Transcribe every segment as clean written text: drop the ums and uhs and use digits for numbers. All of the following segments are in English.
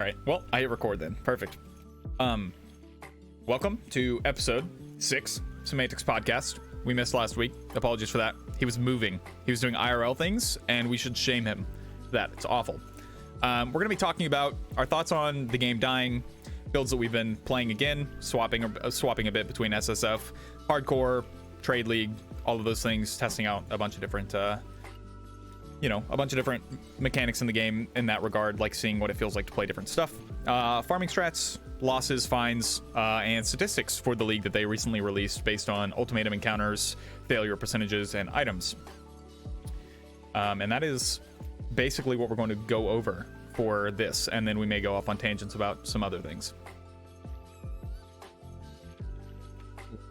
All right. Well, I hit record then. Perfect. Welcome to episode 6, Semantics Podcast. We missed last week. Apologies for that. He was moving. He was doing IRL things, and we should shame him for that. It's awful. We're going to be talking about our thoughts on the game dying, builds that we've been playing again, swapping a bit between SSF, hardcore, trade league, all of those things, testing out a bunch of different mechanics in the game in that regard, like seeing what it feels like to play different stuff. Farming strats, losses, fines, and statistics for the league that they recently released based on ultimatum encounters, failure percentages, and items. And that is basically what we're going to go over for this, and then we may go off on tangents about some other things.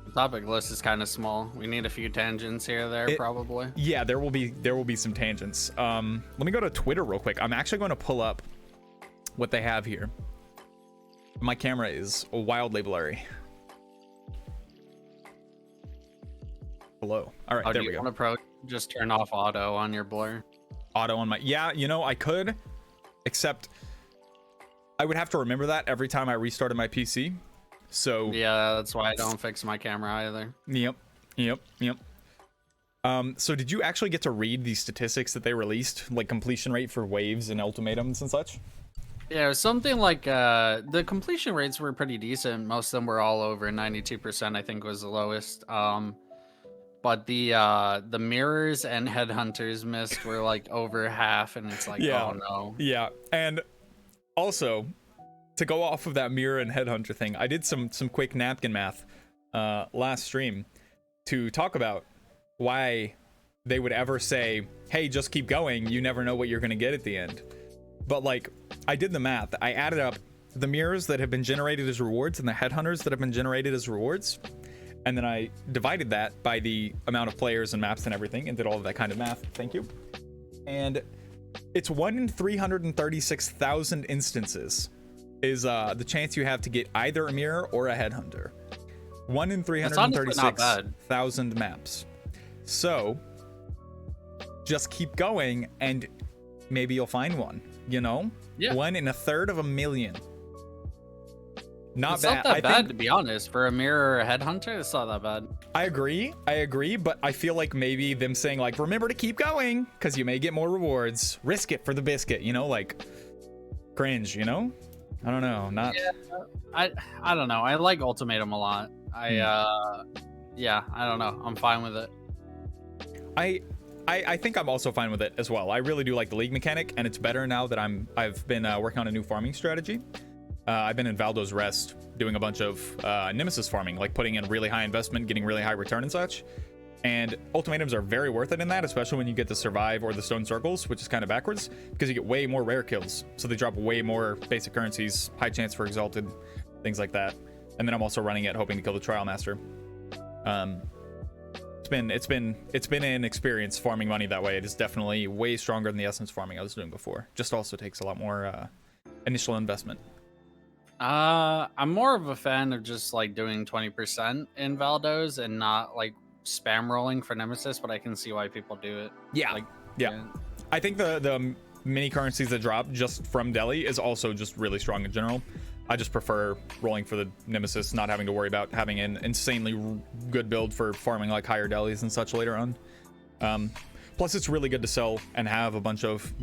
The topic list is kind of small. We need a few tangents here or there, probably. Yeah, there will be some tangents. Let me go to Twitter real quick. I'm actually going to pull up what they have here. My camera is wildly blurry. Hello. All right, there we go. Do you want to just turn off auto on your blur? Auto on my... Yeah, I could, except I would have to remember that every time I restarted my PC. So yeah, that's why I don't fix my camera either. Yep. So did you actually get to read the statistics that they released, like completion rate for waves and ultimatums and such? Yeah, it was something like the completion rates were pretty decent. Most of them were all over 92%, I think was the lowest. But the mirrors and headhunters missed were like over half, and it's like, yeah. Oh no. Yeah, and also to go off of that mirror and headhunter thing, I did some quick napkin math last stream to talk about why they would ever say, hey, just keep going, you never know what you're gonna get at the end. But like, I did the math. I added up the mirrors that have been generated as rewards and the headhunters that have been generated as rewards, and then I divided that by the amount of players and maps and everything, and did all of that kind of math. Thank you. And it's 1 in 336,000 instances is the chance you have to get either a mirror or a headhunter. 1 in 336,000 maps. So just keep going and maybe you'll find one, Yeah. 1 in a third of a million. It's not that bad, to be honest. For a mirror or a headhunter, it's not that bad. I agree, but I feel like maybe them saying like, remember to keep going because you may get more rewards, risk it for the biscuit, like cringe, I don't know. I don't know. I like ultimatum a lot. I don't know. I'm fine with it. I think I'm also fine with it as well. I really do like the league mechanic, and it's better now that I've been working on a new farming strategy. I've been in Valdo's Rest doing a bunch of Nemesis farming, like putting in really high investment, getting really high return and such. And ultimatums are very worth it in that, especially when you get the survive or the stone circles, which is kind of backwards because you get way more rare kills. So they drop way more basic currencies, high chance for exalted, things like that. And then I'm also running it hoping to kill the trial master. It's been an experience farming money that way. It is definitely way stronger than the essence farming I was doing before. Just also takes a lot more initial investment. I'm more of a fan of just like doing 20% in Valdo's and not like spam rolling for Nemesis, but I can see why people do it. Yeah. I think the mini currencies that drop just from Delhi is also just really strong in general. I just prefer rolling for the Nemesis, not having to worry about having an insanely good build for farming like higher delis and such later on. Plus, it's really good to sell and have a bunch of,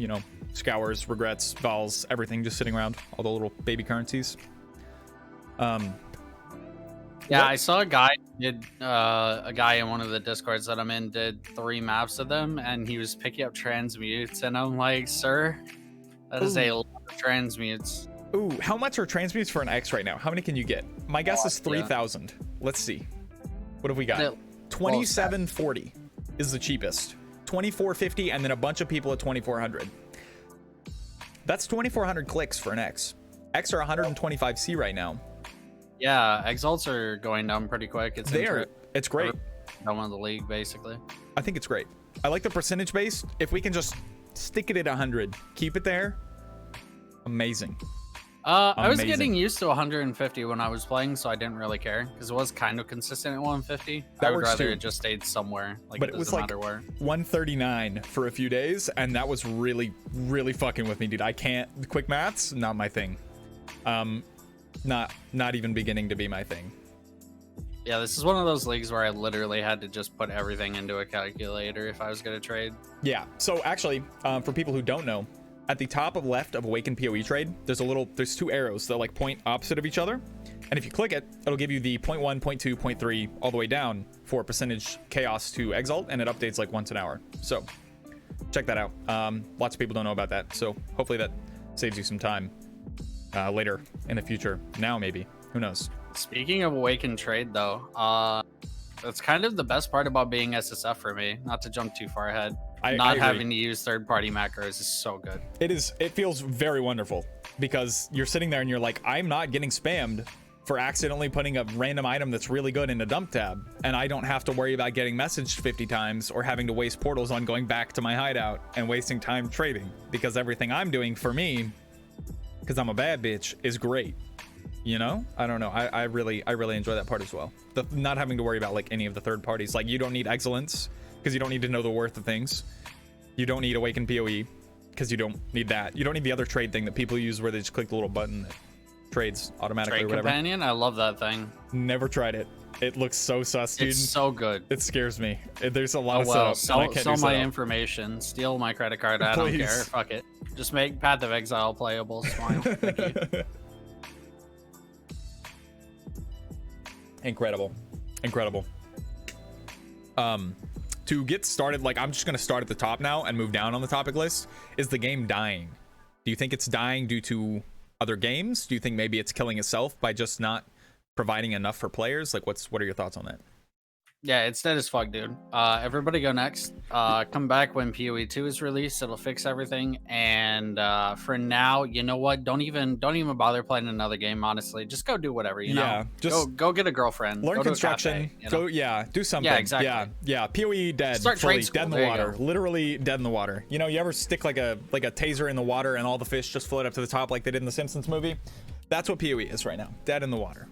scours, regrets, vols, everything just sitting around, all the little baby currencies. I saw a guy in one of the discords that I'm in did 3 maps of them, and he was picking up transmutes, and I'm like, sir, that is a lot of transmutes. Ooh, how much are transmutes for an X right now? How many can you get? My guess is 3,000. Let's see. What have we got? 2740 is the cheapest. 2450, and then a bunch of people at 2400. That's 2400 clicks for an X. X are 125C right now. Yeah, exalts are going down pretty quick. It's great. Done with the league, basically. I think it's great. I like the percentage base. If we can just stick it at 100, keep it there. Amazing. I was getting used to 150 when I was playing, so I didn't really care because it was kind of consistent at 150. I would rather it just stayed somewhere. But it was like 139 for a few days, and that was really, really fucking with me, dude. I can't. Quick maths, not my thing. Not even beginning to be my thing. Yeah, this is one of those leagues where I literally had to just put everything into a calculator if I was going to trade. Yeah. So actually, for people who don't know, at the top of left of Awakened PoE trade, there's two arrows that like point opposite of each other. And if you click it, it'll give you the 0.1, 0.2, 0.3 all the way down for percentage chaos to exalt, and it updates like once an hour. So check that out. Lots of people don't know about that. So hopefully that saves you some time later in the future. Now, maybe. Who knows? Speaking of Awakened trade, though, that's kind of the best part about being SSF for me. Not to jump too far ahead. Not having to use third-party macros is so good. It feels very wonderful because you're sitting there and you're like, I'm not getting spammed for accidentally putting a random item that's really good in a dump tab, and I don't have to worry about getting messaged 50 times or having to waste portals on going back to my hideout and wasting time trading, because everything I'm doing for me, because I'm a bad bitch, is great. You know, I don't know. I really enjoy that part as well. The not having to worry about like any of the third parties. Like, you don't need excellence because you don't need to know the worth of things. You don't need Awakened PoE because you don't need that. You don't need the other trade thing that people use where they just click the little button that trades automatically Trade or whatever. Companion, I love that thing. Never tried it. It looks so sus, dude. It's so good. It scares me. There's a lot of well, setup. And I can't sell do my setup. information. Steal my credit card. I don't Please. care. Fuck it. Just make Path of Exile playable. Smile. Thank you. Incredible. To get started, like, I'm just gonna start at the top now and move down on the topic list. Is the game dying? Do you think it's dying due to other games? Do you think maybe it's killing itself by just not providing enough for players? Like, what are your thoughts on that? Yeah, it's dead as fuck, dude. Everybody go next. Come back when PoE 2 is released. It'll fix everything. And for now, you know what? Don't even bother playing another game. Honestly, just go do whatever. You know, just go get a girlfraend. Learn go to a construction. cafe, you know? Do something. Yeah, exactly. Yeah. PoE dead. Start Fully trade school. dead in the There you water. go. Literally dead in the water. You know, you ever stick like a taser in the water and all the fish just float up to the top like they did in the Simpsons movie? That's what PoE is right now. Dead in the water.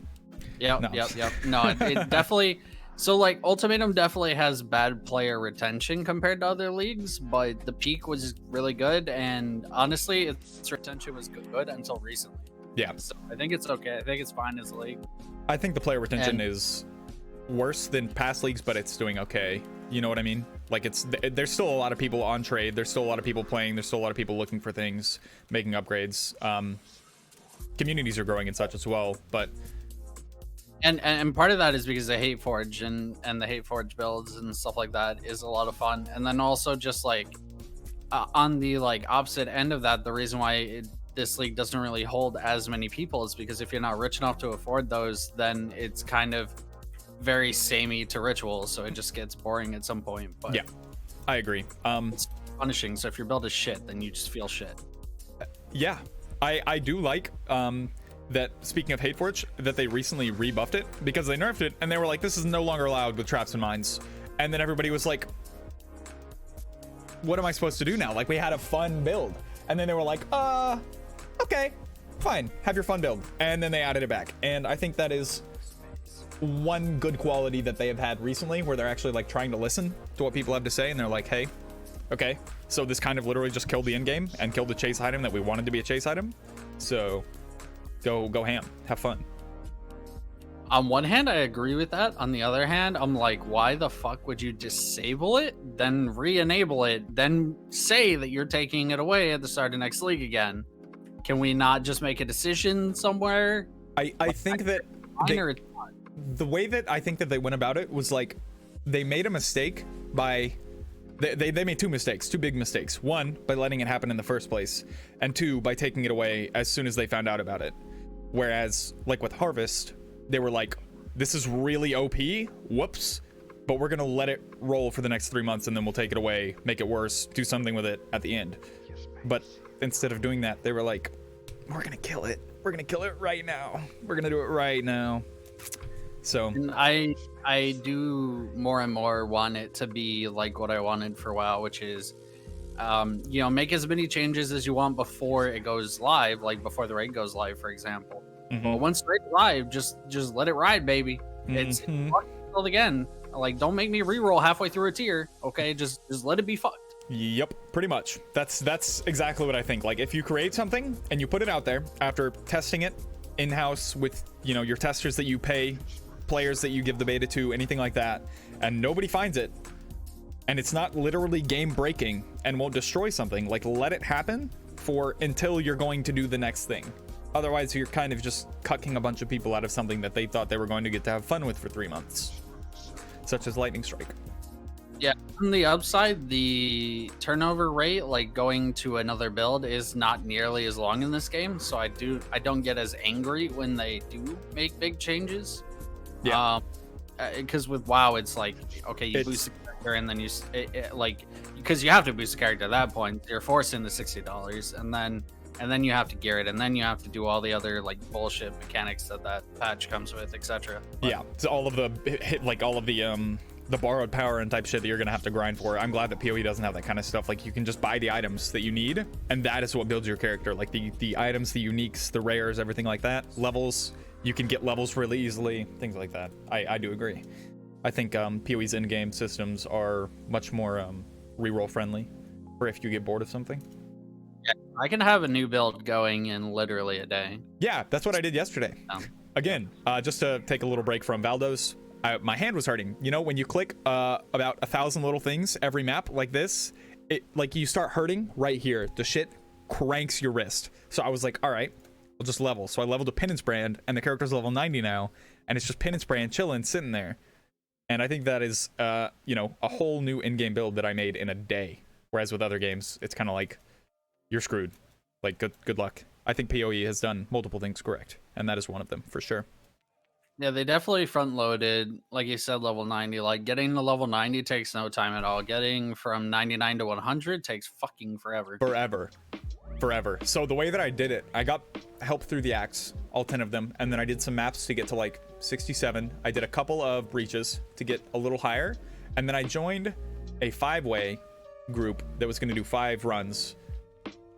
Yep. No. Yep. No, it definitely. So, like, Ultimatum definitely has bad player retention compared to other leagues, but the peak was really good, and honestly, its retention was good until recently. Yeah. So I think it's okay. I think it's fine as a league. I think the player retention is worse than past leagues, but it's doing okay. You know what I mean? Like, there's still a lot of people on trade. There's still a lot of people playing. There's still a lot of people looking for things, making upgrades. Communities are growing and such as well, but And part of that is because the Hate Forge and the Hate Forge builds and stuff like that is a lot of fun. And then also just like on the like opposite end of that, the reason why this league doesn't really hold as many people is because if you're not rich enough to afford those, then it's kind of very samey to rituals, so it just gets boring at some point. But yeah, I agree. it's punishing. So if your build is shit, then you just feel shit. Yeah, I do like that, speaking of Hateforge, that they recently rebuffed it because they nerfed it and they were like, this is no longer allowed with traps and mines. And then everybody was like, what am I supposed to do now? Like, we had a fun build. And then they were like, okay, fine, have your fun build. And then they added it back. And I think that is one good quality that they have had recently, where they're actually like trying to listen to what people have to say. And they're like, hey, okay, so this kind of literally just killed the end game and killed the chase item that we wanted to be a chase item. So go ham, have fun. On one hand, I agree with that. On the other hand, I'm like, why the fuck would you disable it, then re-enable it, then say that you're taking it away at the start of next league again? Can we not just make a decision somewhere? I think that the way that I think that they went about it was like, they made a mistake by they made two big mistakes. One, by letting it happen in the first place, and two, by taking it away as soon as they found out about it. Whereas, like with Harvest, they were like, this is really OP, whoops, but we're gonna let it roll for the next 3 months and then we'll take it away, make it worse, do something with it at the end. But instead of doing that, they were like, we're gonna kill it right now, we're gonna do it right now. So and I do more and more want it to be like what I wanted for WoW, which is you know, make as many changes as you want before it goes live, like before the raid goes live, for example. But once the raid's live, just let it ride, baby. It's build again. Like, don't make me reroll halfway through a tier. Okay, just let it be fucked. Yep, pretty much. That's exactly what I think. Like, if you create something and you put it out there after testing it in-house with, you know, your testers that you pay, players that you give the beta to, anything like that, and nobody finds it, and it's not literally game breaking and won't destroy something, like, let it happen for until you're going to do the next thing. Otherwise, you're kind of just cucking a bunch of people out of something that they thought they were going to get to have fun with for 3 months, such as Lightning Strike. Yeah, on the upside, the turnover rate, like going to another build, is not nearly as long in this game. So I don't get as angry when they do make big changes. Yeah. Because with WoW, it's like, okay, you boost the character and then you like, because you have to boost the character at that point. You're forced into $60, and then you have to gear it, and then you have to do all the other like bullshit mechanics that patch comes with, etc. Yeah, so all of the borrowed power and type shit that you're gonna have to grind for. I'm glad that PoE doesn't have that kind of stuff. Like, you can just buy the items that you need, and that is what builds your character. Like the items, the uniques, the rares, everything like that. Levels, you can get levels really easily, things like that. I do agree. I think PoE's in-game systems are much more reroll friendly for if you get bored of something. Yeah, I can have a new build going in literally a day. Yeah, that's what I did yesterday. Again, just to take a little break from Valdos, my hand was hurting. You know, when you click about 1,000 little things every map like this, it like you start hurting right here. The shit cranks your wrist. So I was like, all right, we'll just level. So I leveled to Penance Brand, and the character's level 90 now, and it's just Penance Brand chilling, sitting there. And I think that is, you know, a whole new in-game build that I made in a day. Whereas with other games, it's kind of like, you're screwed. Like, good luck. I think PoE has done multiple things correct, and that is one of them for sure. Yeah, they definitely front loaded, like you said, level 90. Like, getting to level 90 takes no time at all. Getting from 99 to 100 takes fucking forever. Forever. So the way that I did it, I got help through the axe, all 10 of them, and then I did some maps to get to like 67. I did a couple of breaches to get a little higher, and then I joined a 5-way group that was going to do 5 runs.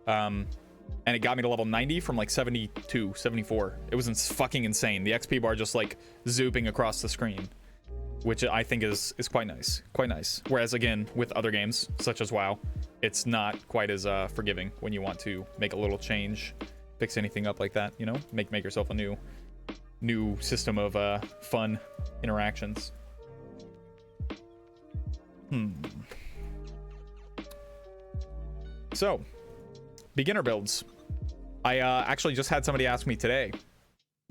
And it got me to level 90 from like 72, 74. It was fucking insane. The XP bar just like zooping across the screen, which I think is quite nice. Quite nice. Whereas again, with other games such as WoW, it's not quite as forgiving when you want to make a little change, fix anything up like that, you know? Make yourself a new system of fun interactions. So, beginner builds. I actually just had somebody ask me today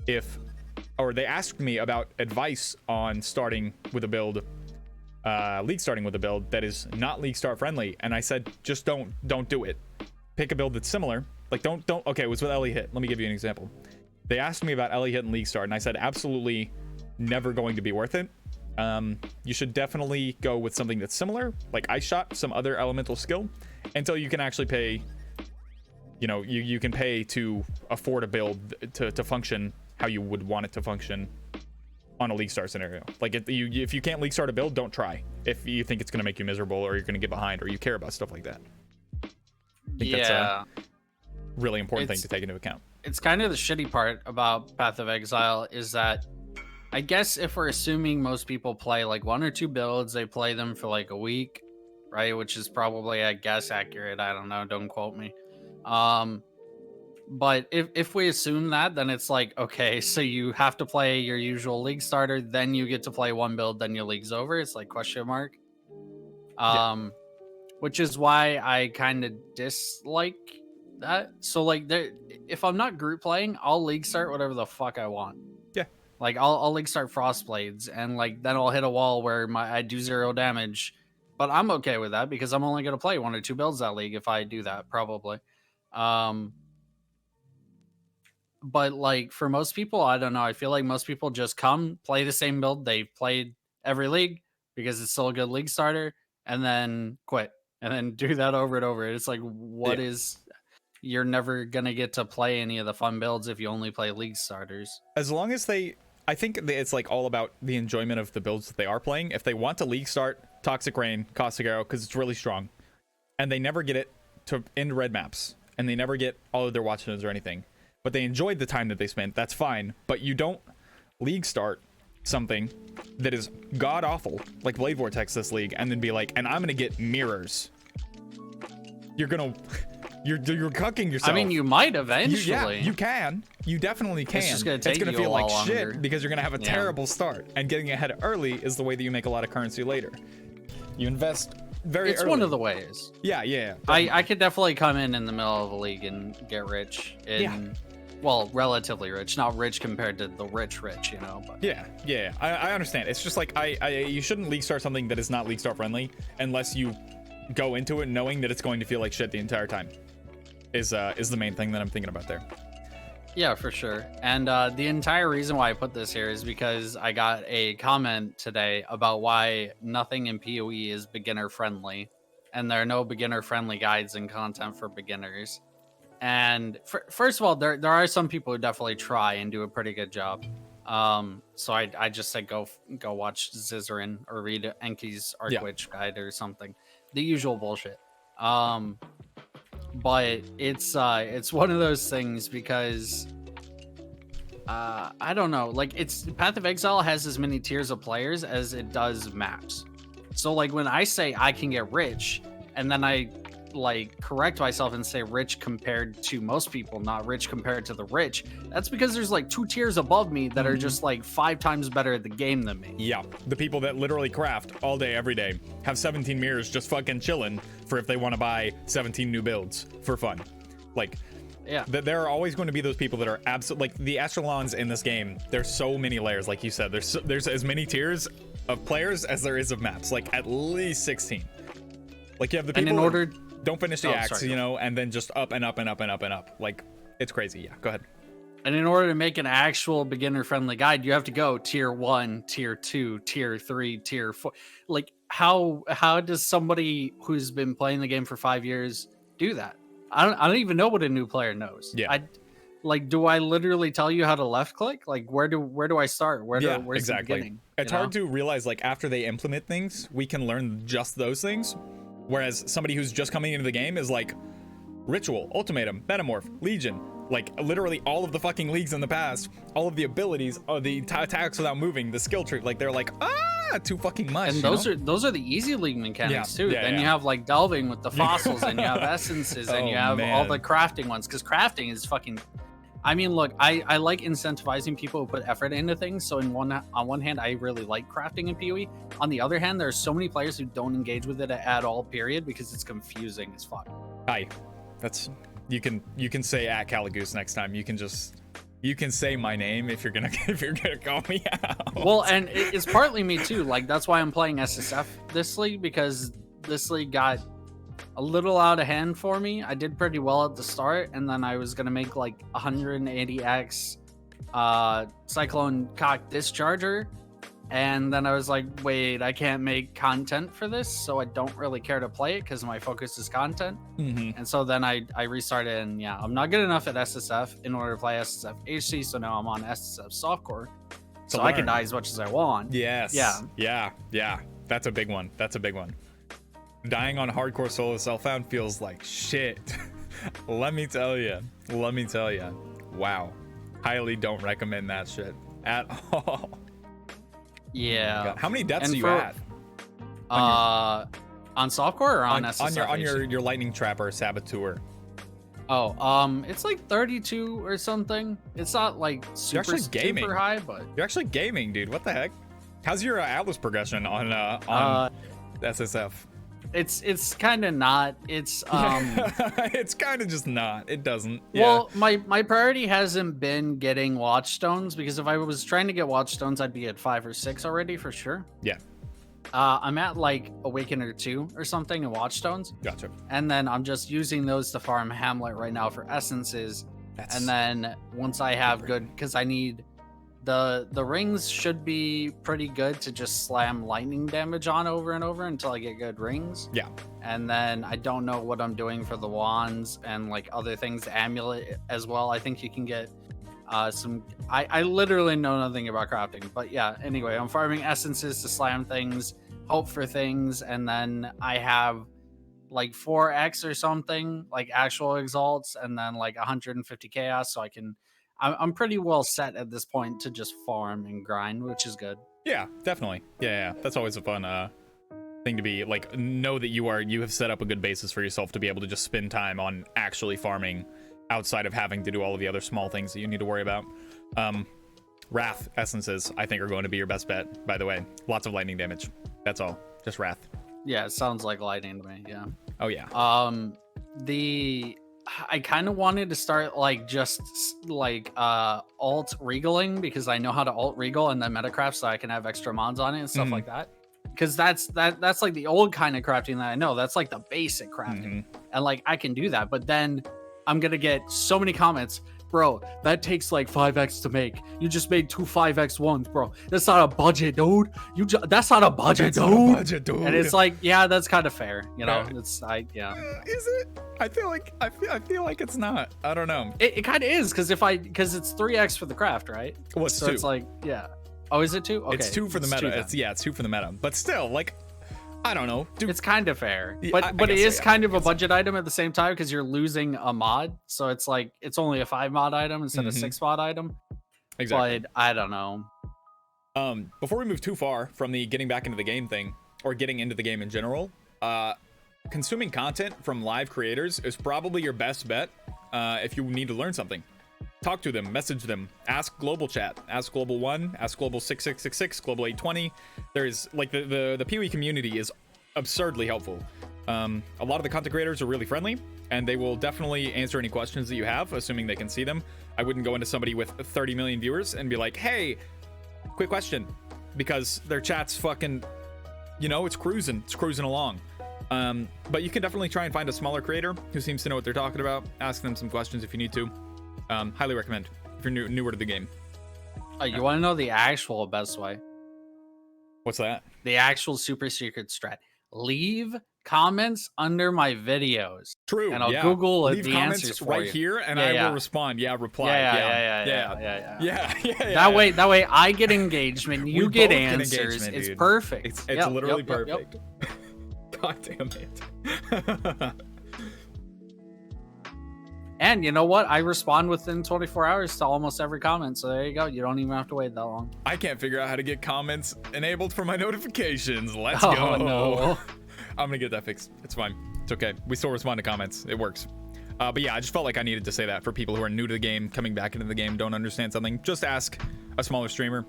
they asked me about advice on starting with a build, league starting with a build that is not league start friendly, and I said just don't do it. Pick a build that's similar. Like don't. Okay, it was with Ellie Hit. Let me give you an example. They asked me about Ellie Hit and league start, and I said absolutely never going to be worth it. You should definitely go with something that's similar, like Ice Shot, some other elemental skill, until you can actually pay. You know, you can pay to afford a build to function how you would want it to function on a league start scenario. Like if you can't league start a build, don't try. If you think it's going to make you miserable, or you're going to get behind, or you care about stuff like that. I think that's a really important thing to take into account. It's kind of the shitty part about Path of Exile is that I guess if we're assuming most people play like 1 or 2 builds, they play them for like a week, right? Which is probably, I guess, accurate. I don't know. Don't quote me. But if we assume that, then it's like, okay, so you have to play your usual league starter, then you get to play 1 build, then your league's over. It's like question mark. Which is why I kind of dislike that. So like, if I'm not group playing, I'll league start whatever the fuck I want. Yeah. Like I'll league start Frostblades, and like then I'll hit a wall where I do 0 damage, but I'm okay with that because I'm only gonna play 1 or 2 builds that league if I do that, probably. But like for most people, I don't know. I feel like most people just come play the same build they've played every league because it's still a good league starter, and then quit, and then do that over and over. It's like, what is? You're never gonna get to play any of the fun builds if you only play league starters. As long as I think it's like all about the enjoyment of the builds that they are playing. If they want to league start Toxic Rain, Caustic Arrow, because it's really strong, and they never get it to end red maps, and they never get all of their watch nodes or anything, but they enjoyed the time that they spent, that's fine. But you don't league start something that is god awful, like Blade Vortex this league, and then be like, and I'm gonna get mirrors. you're gonna you're cucking yourself. I mean, you might You, eventually. yeah, you can. You definitely can. just gonna take you feel a like while shit longer. because you're gonna have a Yeah. terrible start. And getting ahead early is the way that you make a lot of currency later. You invest very It's early. one of the ways. Yeah. I could definitely come in the middle of a league and get rich. Well, relatively rich, not rich compared to the rich, you know. But Yeah. I understand. It's just like you shouldn't league start something that is not league start friendly unless you go into it knowing that it's going to feel like shit the entire time. Is the main thing that I'm thinking about there. yeah, for sure. And the entire reason why I put this here is because I got a comment today about why nothing in PoE is beginner friendly, and there are no beginner friendly guides and content for beginners. And first of all, there are some people who definitely try and do a pretty good job. So I just said go watch Zizarin or read Enki's Arcwitch guide or something, the usual bullshit. But it's one of those things because I don't know, like it's Path of Exile has as many tiers of players as it does maps. So like when I say I can get rich, and then I like correct myself and say rich compared to most people, not rich compared to the rich, that's because there's like 2 tiers above me that are just like 5 times better at the game than me. Yeah, the people that literally craft all day, every day, have 17 mirrors just fucking chilling for if they want to buy 17 new builds for fun. Like, Yeah. there are always going to be those people that are absolute. Like the Astrolons in this game, there's so many layers. Like you said, there's as many tiers of players as there is of maps. Like at least 16. Like you have the people And in order, don't finish the axe, sorry. you know, and then just up and up and up and up and up. Like it's crazy. Yeah, go ahead. And in order to make an actual beginner-friendly guide, you have to go tier 1, tier 2, tier 3, tier 4. Like, how does somebody who's been playing the game for 5 years do that? I don't even know what a new player knows. Yeah. Do I literally tell you how to left click? Like, where do I start? Where's exactly. the beginning? It's hard to realize, like, after they implement things, we can learn just those things. Whereas somebody who's just coming into the game is like Ritual, Ultimatum, Metamorph, Legion, like literally all of the fucking leagues in the past, all of the abilities, the attacks without moving, the skill tree, like they're like, too fucking much. And those are the easy league mechanics too. Yeah, Then yeah. you have like delving with the fossils, and you have essences, and Oh, you have all man. the crafting ones. Because crafting is fucking. I mean, look, I like incentivizing people who put effort into things. So on one hand, I really like crafting in PoE. On the other hand, there are so many players who don't engage with it at all. Period, because it's confusing as fuck. Hi, that's you can say at Caligoose next time. You can say my name if you're gonna call me out. Well, and it's partly me too. Like that's why I'm playing SSF this league, because this league got a little out of hand for me. I did pretty well at the start, and then I was gonna make like 180x Cyclone Cock Discharger, and then I was like, wait, I can't make content for this, so I don't really care to play it because my focus is content. Mm-hmm. And so then I restarted, and yeah, I'm not good enough at SSF in order to play SSF HC, so now I'm on SSF Softcore, so I can die as much as I want. Yes. Yeah. Yeah. That's a big one. Dying on hardcore solo self-found feels like shit. Let me tell you. Wow. Highly don't recommend that shit at all. Yeah. God. How many deaths And are you for- at? On Softcore or on SSF? on your lightning trapper saboteur? It's like 32 or something. It's not like super, actually gaming. super high, but You're actually gaming, dude. What the heck? How's your Atlas progression on SSF? it's kind of not. It's It's kind of just not. It doesn't. Yeah. Well, my priority hasn't been getting Watchstones, because if I was trying to get Watchstones, I'd be at 5 or 6 already for sure. Yeah. I'm at like Awakener 2 or something in Watchstones, Gotcha. and then I'm just using those to farm Hamlet right now for essences. And then once I have good, because I need the rings should be pretty good to just slam lightning damage on over and over until I get good rings. Yeah. And then I don't know what I'm doing for the wands and like other things, the amulet as well. I think you can get some. I literally know nothing about crafting, but yeah. Anyway, I'm farming essences to slam things, hope for things, and then I have like 4x or something, like actual exalts, and then like 150 chaos, so I can. I'm pretty well set at this point to just farm and grind, which is good. Yeah, definitely. Yeah. That's always a fun thing to be like, know that you have set up a good basis for yourself to be able to just spend time on actually farming outside of having to do all of the other small things that you need to worry about. Wrath essences, I think, are going to be your best bet, by the way. Lots of lightning damage. That's all. Just Wrath. Yeah, it sounds like lightning to me. Yeah. Oh, yeah. I kind of wanted to start like just like alt regaling, because I know how to alt regal and then metacraft, so I can have extra mods on it and stuff like that. Because that's like the old kind of crafting that I know. That's like the basic crafting, and like I can do that. But then I'm gonna get so many comments. Bro, that takes like 5x to make. You just made 2 5x ones, bro. That's not a budget, dude. That's not a budget, dude. Not a budget, dude. And it's like, yeah, that's kind of fair. You know, Is it? I feel like it's not. I don't know. It kind of is, because it's 3x for the craft, right? Well, it's so 2. It's like, yeah. Oh, is it 2? Okay. It's 2 for the meta. It's 2 for the meta. But still, like, I don't know. Dude, it's kind of fair, Yeah, but I it guess is so, yeah. kind of a budget item at the same time, because you're losing a mod. So it's like it's only a 5 mod item instead of 6 mod item. exactly. But I don't know. Before we move too far from the getting back into the game thing, or getting into the game in general, consuming content from live creators is probably your best bet if you need to learn something. Talk to them, message them, ask global chat, ask global 1, ask global 6666, global 820. There's like the PoE community is absurdly helpful. A lot of the content creators are really friendly, and they will definitely answer any questions that you have, assuming they can see them. I wouldn't go into somebody with 30 million viewers and be like, hey, quick question, because their chat's fucking, you know, it's cruising along. But you can definitely try and find a smaller creator who seems to know what they're talking about. Ask them some questions if you need to. Highly recommend if you're newer to the game. You want to know the actual best way? What's that? The actual super secret strat. Leave comments under my videos. True. And I'll yeah. Google Leave the comments answers for right you. here, and Yeah, I yeah. will respond. Yeah, reply. Yeah. That way I get engagement, you We get both get answers. engagement, It's dude. perfect. It's Yep, literally yep, yep, perfect. God damn it. And you know what? I respond within 24 hours to almost every comment. So there you go. You don't even have to wait that long. I can't figure out how to get comments enabled for my notifications. Let's Oh, go. no. I'm gonna get that fixed. It's fine. It's okay. We still respond to comments. It works. But yeah, I just felt like I needed to say that for people who are new to the game, coming back into the game, don't understand something. Just ask a smaller streamer.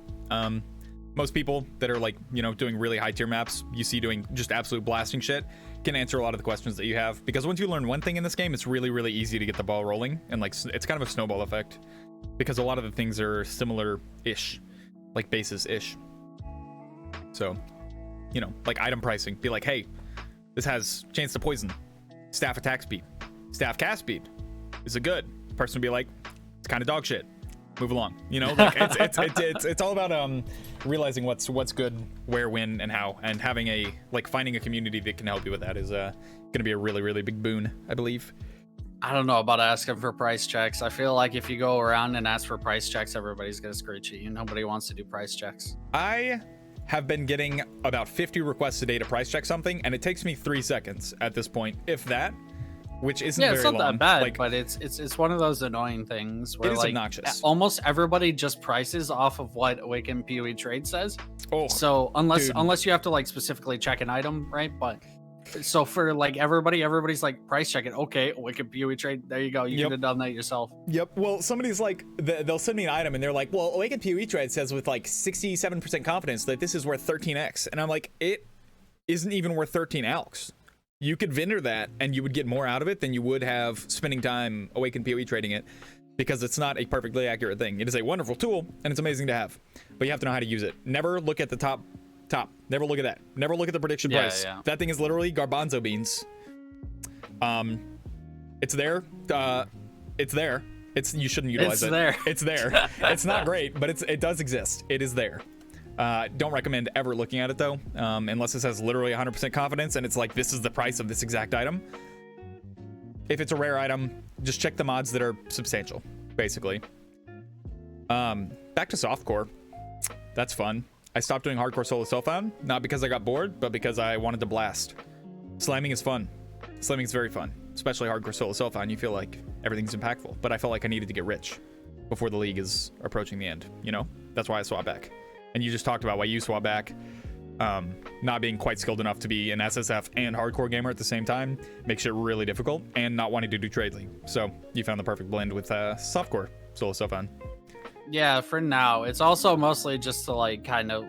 Most people that are like, you know, doing really high tier maps, you see doing just absolute blasting shit, can answer a lot of the questions that you have. Because once you learn one thing in this game, it's really, really easy to get the ball rolling. And like, it's kind of a snowball effect. Because a lot of the things are similar-ish. Like bases-ish. So, you know, like item pricing. Be like, hey, this has chance to poison. Staff attack speed. Staff cast speed. Is it good? Person would be like, it's kind of dog shit. Move along. You know, like it's all about realizing what's good, where, when, and how, and having finding a community that can help you with that is gonna be a really, really big boon, I believe. I don't know about asking for price checks. I feel like if you go around and ask for price checks, everybody's gonna screech at you. Nobody wants to do price checks. I have been getting about 50 requests a day to price check something, and it takes me 3 seconds at this point, if that. Which isn't very it's not long. that bad, Like, but it's one of those annoying things where it is like obnoxious. almost everybody just prices off of what Awaken PoE Trade says. Oh, So dude. unless you have to like specifically check an item, right? But so for like everybody's like price check it. Okay, Awaken PoE Trade. There you go. You Yep. could have done that yourself. Yep. Well, somebody's like, they'll send me an item and they're like, well, Awaken PoE Trade says with like 67% confidence that this is worth 13x. And I'm like, it isn't even worth 13 alks. You could vendor that and you would get more out of it than you would have spending time Awaken PoE trading it, because it's not a perfectly accurate thing. It is a wonderful tool and it's amazing to have, but you have to know how to use it. Never look at the top. Never look at that. Never look at the prediction price. Yeah. That thing is literally garbanzo beans. It's there. It's there. You shouldn't utilize It's it. there. It's there. It's not great, but it does exist. It is there. Don't recommend ever looking at it though, unless it says literally 100% confidence and it's like, this is the price of this exact item. If it's a rare item, just check the mods that are substantial, basically. Back to softcore. That's fun. I stopped doing hardcore solo self-found, not because I got bored, but because I wanted to blast. Slamming is fun. Slamming is very fun, especially hardcore solo self-found. You feel like everything's impactful, but I felt like I needed to get rich before the league is approaching the end, you know? That's why I swap back. And you just talked about why you swap back. not being quite skilled enough to be an SSF and hardcore gamer at the same time makes it really difficult, and not wanting to do Trade League. So you found the perfect blend with softcore. So fun. Yeah, for now. It's also mostly just to like kind of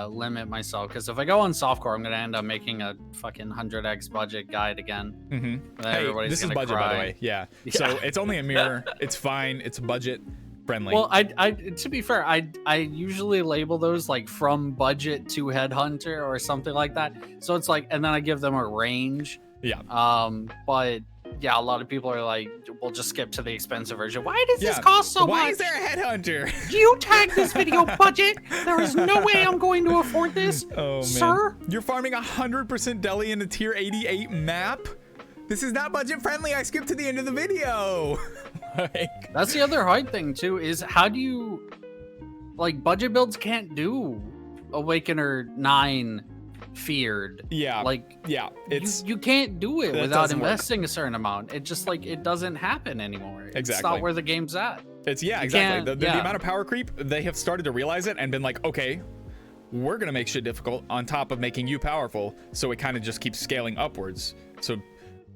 limit myself, because if I go on softcore, I'm gonna end up making a fucking 100x budget guide again. Mm-hmm. Hey, this is budget, by the way. Yeah. So it's only a mirror. It's fine. It's budget friendly. Well, I to be fair, I usually label those like from budget to headhunter or something like that. So it's like, and then I give them a range. Yeah. But yeah, a lot of people are like, we'll just skip to the expensive version. Why does this cost so much? Why is there a headhunter? You tagged this video budget. There is no way I'm going to afford this. Oh, man. Sir? You're farming 100% deli in a tier 88 map? This is not budget friendly. I skipped to the end of the video. Like, that's the other hard thing too, is how do you, like, budget builds can't do Awakener 9 feared. Yeah. Like, yeah, it's you can't do it that without doesn't work. investing a certain amount. It just like, it doesn't happen anymore. It's Exactly. not where the game's at. It's exactly. The amount of power creep, they have started to realize it and been like, okay, we're gonna make shit difficult on top of making you powerful. So it kind of just keeps scaling upwards. So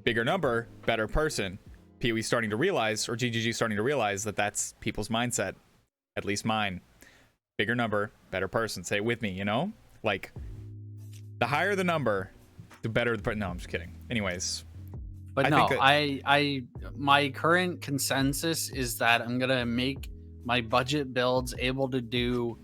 bigger number, better person. PoE starting to realize, or GGG starting to realize, that that's people's mindset. At least mine. Bigger number, better person. Say it with me, you know? Like, the higher the number, the better the... No, I'm just kidding. Anyways. But my current consensus is that I'm gonna make my budget builds able to do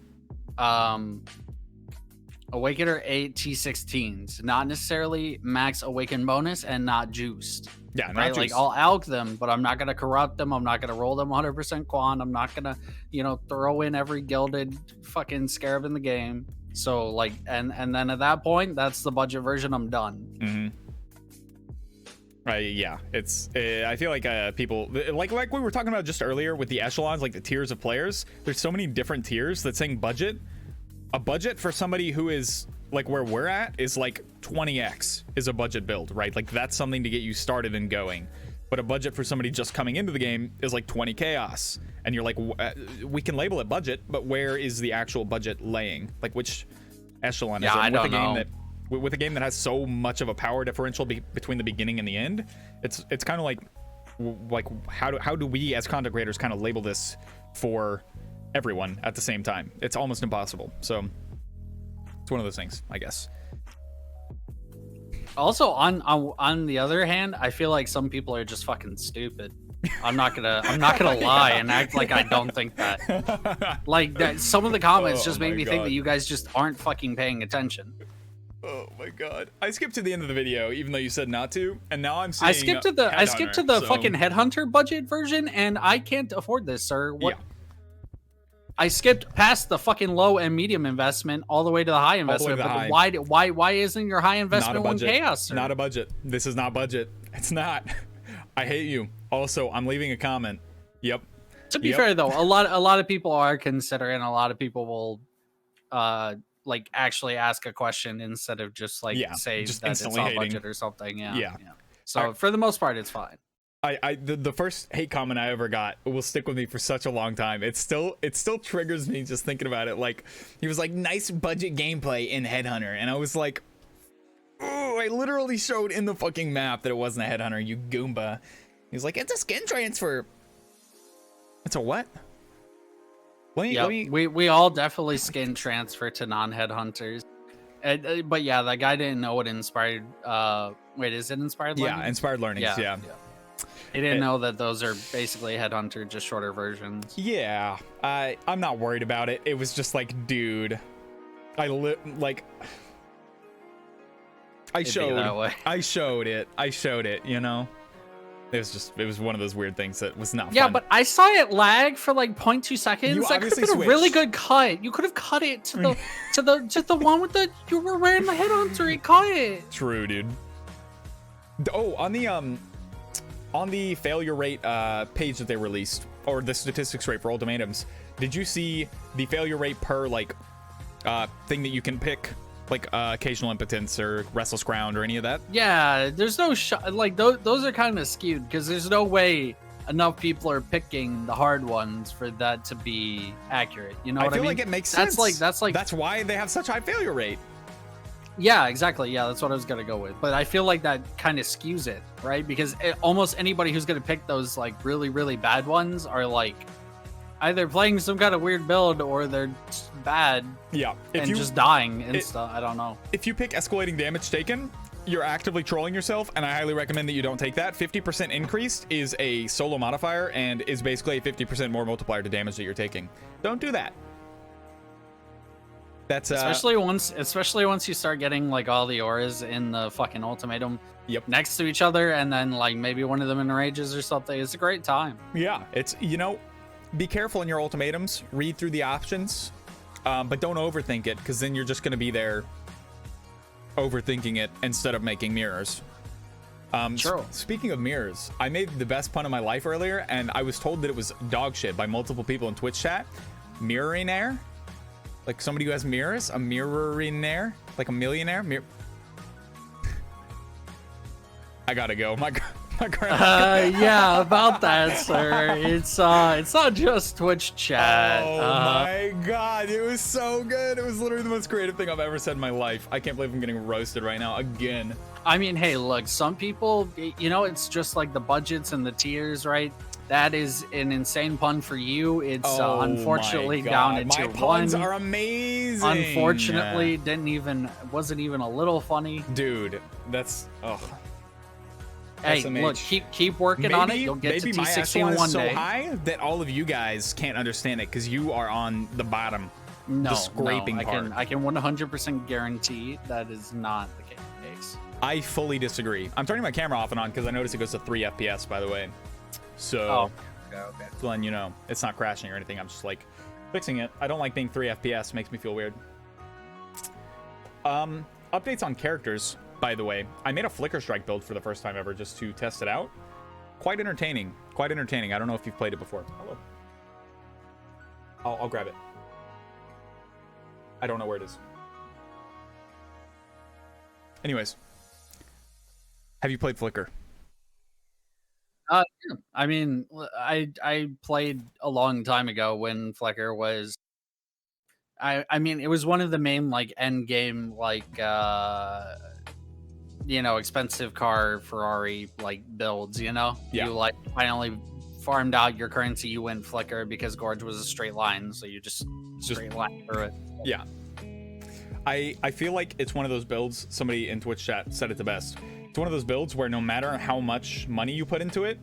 Awakener 8 T16s, not necessarily max Awaken bonus and not juiced. Yeah, not right? juiced. Like, I'll alch them, but I'm not gonna corrupt them. I'm not gonna roll them 100% quan. I'm not gonna, throw in every gilded fucking scarab in the game. So like, and then at that point, that's the budget version. I'm done. Mm-hmm. Yeah, it's. I feel like people like we were talking about just earlier with the echelons, like the tiers of players. There's so many different tiers that saying budget. A budget for somebody who is like where we're at is like 20x is a budget build, right? Like that's something to get you started and going. But a budget for somebody just coming into the game is like 20 chaos, and you're like, we can label it budget, but where is the actual budget laying? Like which echelon is it? I don't know. With a game that has so much of a power differential between the beginning and the end, it's kind of like how do we as content creators kind of label this for everyone at the same time? It's almost impossible. So it's one of those things, I guess. Also, on the other hand, I feel like some people are just fucking stupid. I'm not gonna lie and act like I don't think that. Like that, some of the comments just made me think that you guys just aren't fucking paying attention. Oh my god! I skipped to the end of the video, even though you said not to, and now I'm seeing. I skipped to the fucking headhunter budget version, and I can't afford this, sir. What? Yeah. I skipped past the fucking low and medium investment all the way to the high investment. But why isn't your high investment one chaos, sir? Not a budget. This is not budget. It's not. I hate you. Also, I'm leaving a comment. Yep. To be fair though, a lot of people are considering. A lot of people will like actually ask a question instead of just like say just that it's on budget or something. Yeah. So for the most part, it's fine. The first hate comment I ever got will stick with me for such a long time. It still triggers me just thinking about it. Like, he was like, nice budget gameplay in Headhunter, and I was like, oh, I literally showed in the fucking map that it wasn't a Headhunter, you goomba. He was like, it's a skin transfer. It's a what? We all definitely skin transfer to non-headhunters. But yeah, that guy didn't know what inspired. Wait, is it inspired learning? Yeah, inspired learnings. Yeah. He didn't know that those are basically headhunter, just shorter versions. Yeah, I'm not worried about it. It was just like, dude, I showed it. You know. It was one of those weird things that was not fun. Yeah, but I saw it lag for like 0.2 seconds. That could have been a really good cut. You could have cut it to the one with the you were wearing the headhunter. It cut it. True, dude. Oh, on the failure rate page that they released, or the statistics rate for all domain items, did you see the failure rate per like thing that you can pick? Like occasional impotence or restless ground or any of that? Yeah, there's no like those are kind of skewed because there's no way enough people are picking the hard ones for that to be accurate. You know what I mean? I feel like it makes sense. That's why they have such high failure rate. Yeah, exactly. Yeah, that's what I was gonna go with. But I feel like that kind of skews it, right? Because almost anybody who's gonna pick those like really, really bad ones are like either playing some kind of weird build or they're just bad Yeah, and just dying and it- stuff. I don't know. if you pick escalating damage taken, you're actively trolling yourself, and I highly recommend that you don't take that. 50% increased is a solo modifier and is basically a 50% more multiplier to damage that you're taking. Don't do that. That's especially once you start getting like all the auras in the fucking ultimatum Yep. next to each other, and then like maybe one of them enrages or something. It's a great time. Yeah, it's, you know, be careful in your ultimatums. Read through the options, but don't overthink it, because then you're just going to be there overthinking it instead of making mirrors. True. Speaking of mirrors, I made the best pun of my life earlier, and I was told that it was dog shit by multiple people in Twitch chat. Mirroring air? Like somebody who has mirrors? A mirroring air? Like a millionaire? I gotta go. My grandma. Yeah, about that, sir. It's not just Twitch chat. Oh my god, it was so good. It was literally the most creative thing I've ever said in my life. I can't believe I'm getting roasted right now again. I mean, hey, look, some people, you know, it's just like the budgets and the tiers, right? That is an insane pun for you. It's unfortunately my down God. at My tier puns 1. are amazing. Unfortunately, wasn't even a little funny. Dude, that's Hey, SMH. look, keep working on it. You'll get to maybe my T16 echelon one is so day. high that all of you guys can't understand it because you are on the bottom. No, scraping no, part. I can 100% guarantee that is not the case. I fully disagree. I'm turning my camera off and on because I noticed it goes to 3 FPS, by the way. So, Okay. just letting you know, it's not crashing or anything. I'm just like fixing it. I don't like being 3 FPS. Makes me feel weird. Updates on characters, by the way. I made a Flicker Strike build for the first time ever just to test it out. Quite entertaining. Quite entertaining. I don't know if you've played it before. Hello. I'll grab it. I don't know where it is. Anyways. Have you played Flicker? Yeah. I mean, I played a long time ago when Flicker was. I mean, it was one of the main like end game like expensive car Ferrari like builds. You know, Yeah. You like finally farmed out your currency. You went Flicker because Gorge was a straight line, so you just straight line through it. Yeah. I feel like it's one of those builds, somebody in Twitch chat said it the best. It's one of those builds where no matter how much money you put into it,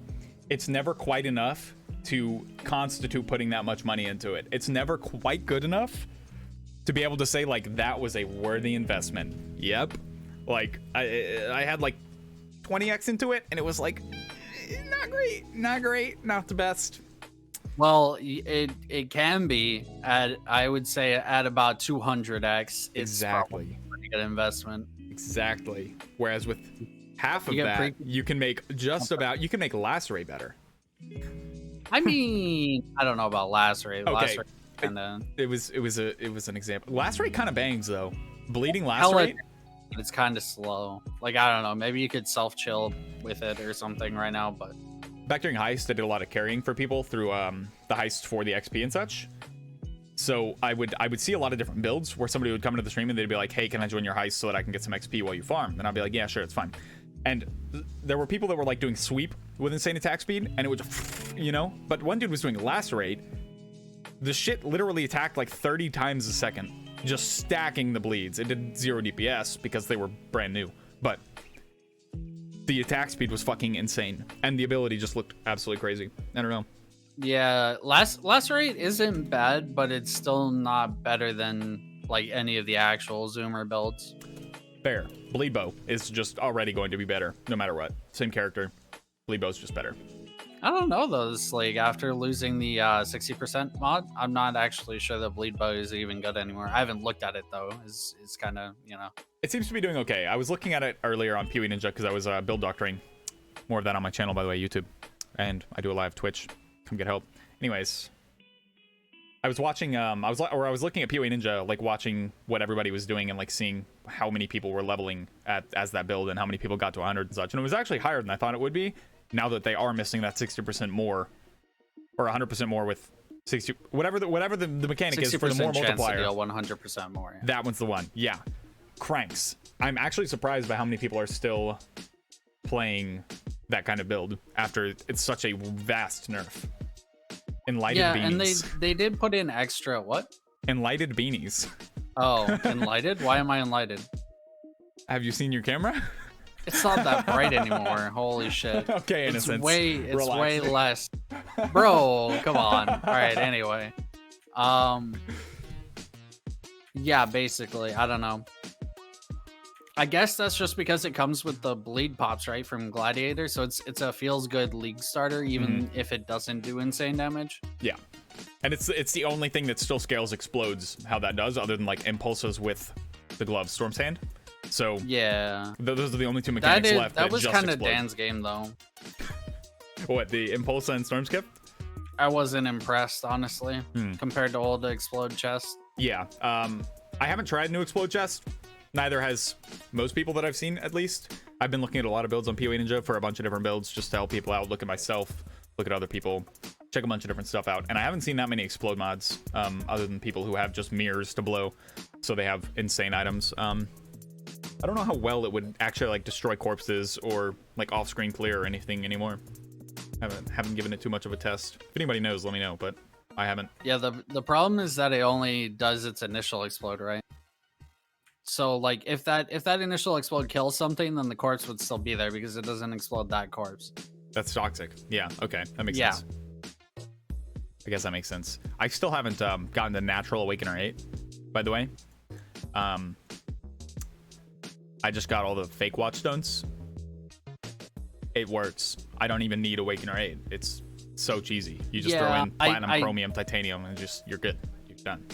it's never quite enough to constitute putting that much money into it. It's never quite good enough to be able to say, like, that was a worthy investment. Yep. Like, I had, like, 20x into it, and it was, like, not great, not the best. Well, it can be at, I would say, at about 200x. It's probably a pretty good investment. Exactly. Whereas with half of You get that, you can make you can make Lacerate better. I mean, I don't know about Lacerate. Okay. Lacerate kinda, It was an example. Lacerate kind of bangs though. Bleeding Hell, Lacerate. it's kind of slow. Like, I don't know. Maybe you could self-chill with it or something right now, but Back during heist, I did a lot of carrying for people through the heist for the XP and such. So I would see a lot of different builds where somebody would come into the stream and they'd be like, "Hey, can I join your heist so that I can get some XP while you farm?" And I'd be like, "Yeah, sure, it's fine." And there were people that were like doing sweep with insane attack speed, and it would, But one dude was doing Lacerate. The shit literally attacked like 30 times a second, just stacking the bleeds. It did 0 DPS because they were brand new, but the attack speed was fucking insane, and the ability just looked absolutely crazy. I don't know. yeah, Lacerate isn't bad, but it's still not better than like any of the actual Zoomer builds. Fair. Bleedbow is just already going to be better, no matter what. Same character. Bleedbow's just better. I don't know though. This like after losing the 60% mod, I'm not actually sure that Bleedbow is even good anymore. I haven't looked at it though. It's kind of It seems to be doing okay. I was looking at it earlier on Pewee Ninja because I was build doctoring. More of that on my channel, by the way, YouTube. And I do a live Twitch. Come get help. Anyways, I was watching. I was looking at Pewee Ninja, like watching what everybody was doing and like seeing how many people were leveling as that build and how many people got to 100 and such. And it was actually higher than I thought it would be. Now that they are missing that 60% more, or 100% more with 60, whatever the mechanic is for the more multiplier. 100% more. Yeah. That one's the one. Yeah. cranks. I'm actually surprised by how many people are still playing that kind of build after it's such a vast nerf. Enlighted Yeah, beanies. and they did put in extra what? Enlighted beanies. Oh, enlighted? Why am I enlighted? Have you seen your camera? It's not that bright anymore. Holy shit. Okay, It's innocence. way Relax. less. Bro, come on. All right, anyway. Yeah, basically, I don't know. I guess that's just because it comes with the bleed pops, right, from Gladiator, so it's a feels good league starter even if it doesn't do insane damage. Yeah. And it's the only thing that still scales explodes how that does, other than like impulses with the glove Storm Sand. So Yeah. those are the only two mechanics left. That was just kind of explode. Dan's game though. What, the impulse and storm skip? I wasn't impressed, honestly, Hmm. compared to old explode chest. Yeah. I haven't tried new explode chest. Neither has most people that I've seen, at least. I've been looking at a lot of builds on PoE Ninja for a bunch of different builds just to help people out, look at myself, look at other people, check a bunch of different stuff out. And I haven't seen that many explode mods, other than people who have just mirrors to blow, so they have insane items. I don't know how well it would actually like destroy corpses or like off-screen clear or anything anymore. Haven't given it too much of a test. If anybody knows, let me know, but I haven't. Yeah, the problem is that it only does its initial explode, right? So like if that initial explode kills something, then the corpse would still be there because it doesn't explode that corpse. That's toxic. Yeah, okay. That makes Yeah. sense. I guess that makes sense. I still haven't gotten the Natural Awakener 8, by the way. I just got all the fake watchstones. It works. I don't even need Awakener 8. It's so cheesy. You just throw Yeah, in platinum, I- chromium, titanium, and just you're good. You're done.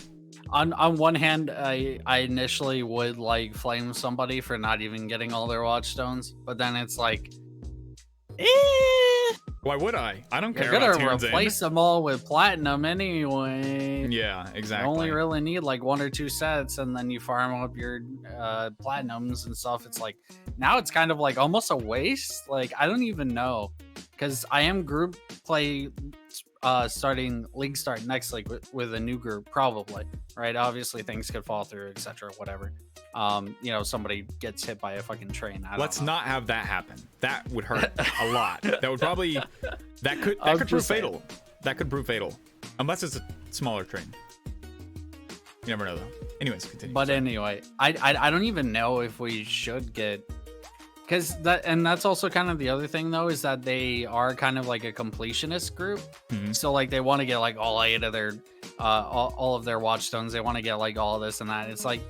On one hand, I initially would like flame somebody for not even getting all their watchstones, but then it's like, Why would I? I don't you're care about gonna Tyrion's replace them all with platinum anyway. End. Yeah, exactly. You only really need like 1 or 2 sets, and then you farm up your platinums and stuff. It's like now it's kind of like almost a waste. Like I don't even know, because I am group play starting league start next league with a new group probably, right? Obviously things could fall through, etc. Whatever. You know, somebody gets hit by a fucking train. I don't Let's know. not have that happen. That would hurt a lot. That would probably that could I'm prove just saying. fatal. That could prove fatal. Unless it's a smaller train. You never know though. Anyways, continue. But Sorry. anyway, I don't even know if we should get, because that's also kind of the other thing though, is that they are kind of like a completionist group. Mhm. So like they want to get like all 8 of their all of their watchstones. They want to get like all this and that. It's like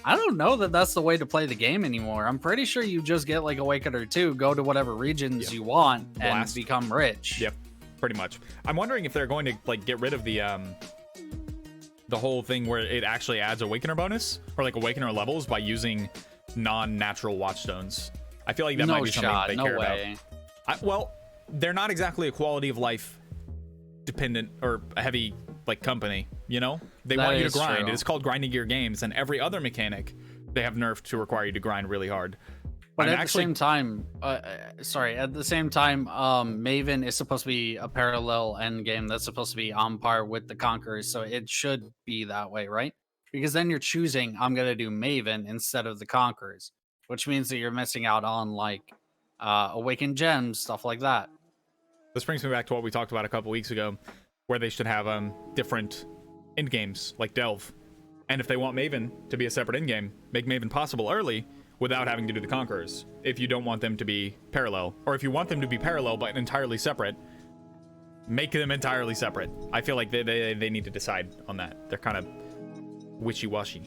I don't know that that's the way to play the game anymore. I'm pretty sure you just get like Awakener 2, go to whatever regions Yep. you want, Blast. and become rich. Yep, pretty much. I'm wondering if they're going to like get rid of the whole thing where it actually adds Awakener bonus or like Awakener levels by using non-natural watchstones. I feel like that might No be something shot, they no care way. about. Well, they're not exactly a quality of life dependent or a heavy like company, you know? They That want you to is grind. true. It's called Grinding Gear Games, and every other mechanic they have nerfed to require you to grind really hard. But I'm at actually the same time, Maven is supposed to be a parallel end game that's supposed to be on par with the Conquerors, so it should be that way, right? Because then you're choosing, I'm gonna do Maven instead of the Conquerors, which means that you're missing out on like Awakened Gems, stuff like that. This brings me back to what we talked about a couple weeks ago, where they should have different end games like Delve. And if they want Maven to be a separate end game, make Maven possible early without having to do the Conquerors. If you don't want them to be parallel, or if you want them to be parallel but entirely separate, make them entirely separate. I feel like they need to decide on that. They're kind of wishy-washy,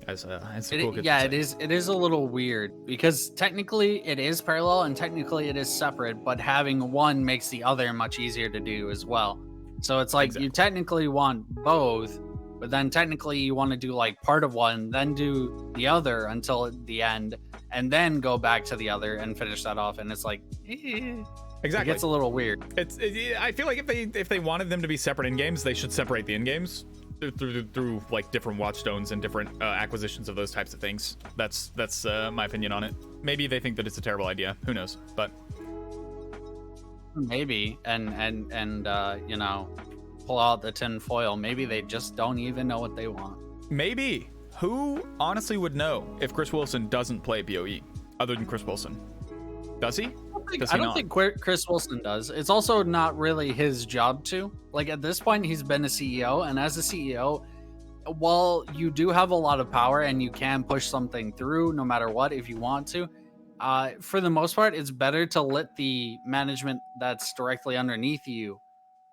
as the cool kids would say. It is a little weird because technically it is parallel and technically it is separate, but having one makes the other much easier to do as well. So it's like Exactly. you technically want both, but then technically you want to do like part of one, then do the other until the end, and then go back to the other and finish that off. And it's like, it Exactly. gets a little weird. I feel like if they wanted them to be separate end games, they should separate the end games through like different watchstones and different acquisitions of those types of things. That's my opinion on it. Maybe they think that it's a terrible idea. Who knows? But Maybe, and you know, pull out the tin foil. Maybe they just don't even know what they want. maybe who honestly would know if Chris Wilson doesn't play BOE other than Chris Wilson? Does he? I don't think Chris Wilson does. It's also not really his job to. Like, at this point, he's been a CEO, and as a CEO, while you do have a lot of power and you can push something through no matter what if you want to, for the most part, it's better to let the management that's directly underneath you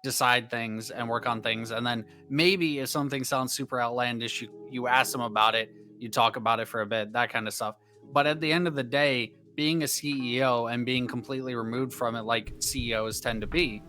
decide things and work on things. And then maybe if something sounds super outlandish, you ask them about it, you talk about it for a bit, that kind of stuff. But at the end of the day, being a CEO and being completely removed from it, like CEOs tend to be,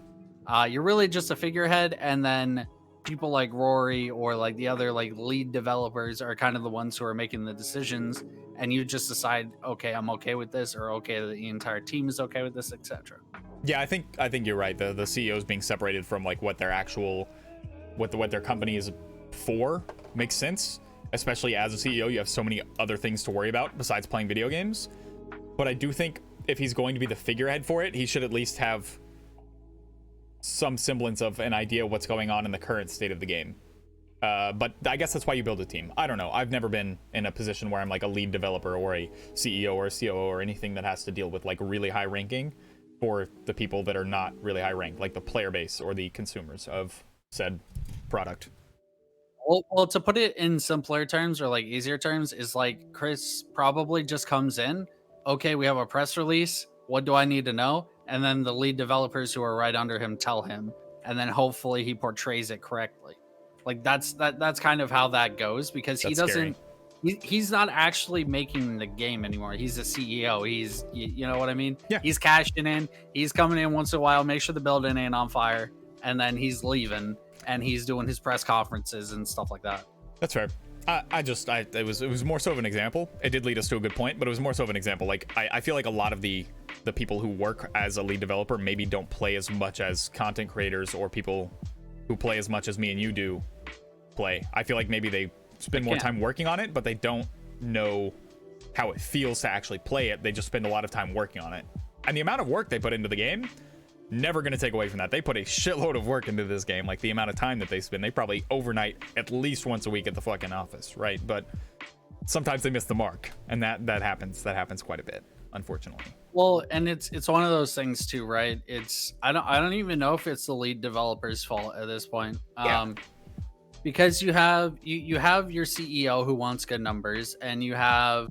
you're really just a figurehead. And then people like Rory or like the other like lead developers are kind of the ones who are making the decisions, and you just decide, okay, I'm okay with this, or okay, the entire team is okay with this, etc. Yeah, I think you're right. The CEOs being separated from like what their actual what their company is for makes sense. Especially as a CEO, you have so many other things to worry about besides playing video games. But I do think if he's going to be the figurehead for it, he should at least have some semblance of an idea of what's going on in the current state of the game. But I guess that's why you build a team. I don't know. I've never been in a position where I'm like a lead developer or a CEO or a COO or anything that has to deal with like really high ranking for the people that are not really high ranked, like the player base or the consumers of said product. Well, to put it in simpler terms or like easier terms, is like Chris probably just comes in. Okay, we have a press release. What do I need to know? And then the lead developers who are right under him tell him, and then hopefully he portrays it correctly. Like that's kind of how that goes, because he doesn't. He's not actually making the game anymore. He's a CEO. He's, you know what I mean? Yeah. He's cashing in. He's coming in once in a while, make sure the building ain't on fire, and then he's leaving. And he's doing his press conferences and stuff like that. That's fair. It was more so of an example. It did lead us to a good point, but it was more so of an example. Like I feel like a lot of the people who work as a lead developer maybe don't play as much as content creators or people who play as much as me and you do play. I feel like maybe they spend more time working on it, but they don't know how it feels to actually play it. They just spend a lot of time working on it. And the amount of work they put into the game, never going to take away from that. They put a shitload of work into this game. Like the amount of time that they spend, they probably overnight at least once a week at the fucking office, right? But sometimes they miss the mark, and that happens quite a bit, unfortunately. Well, and it's one of those things too, right? It's I don't even know if it's the lead developer's fault at this point. Yeah. Because you have your CEO who wants good numbers, and you have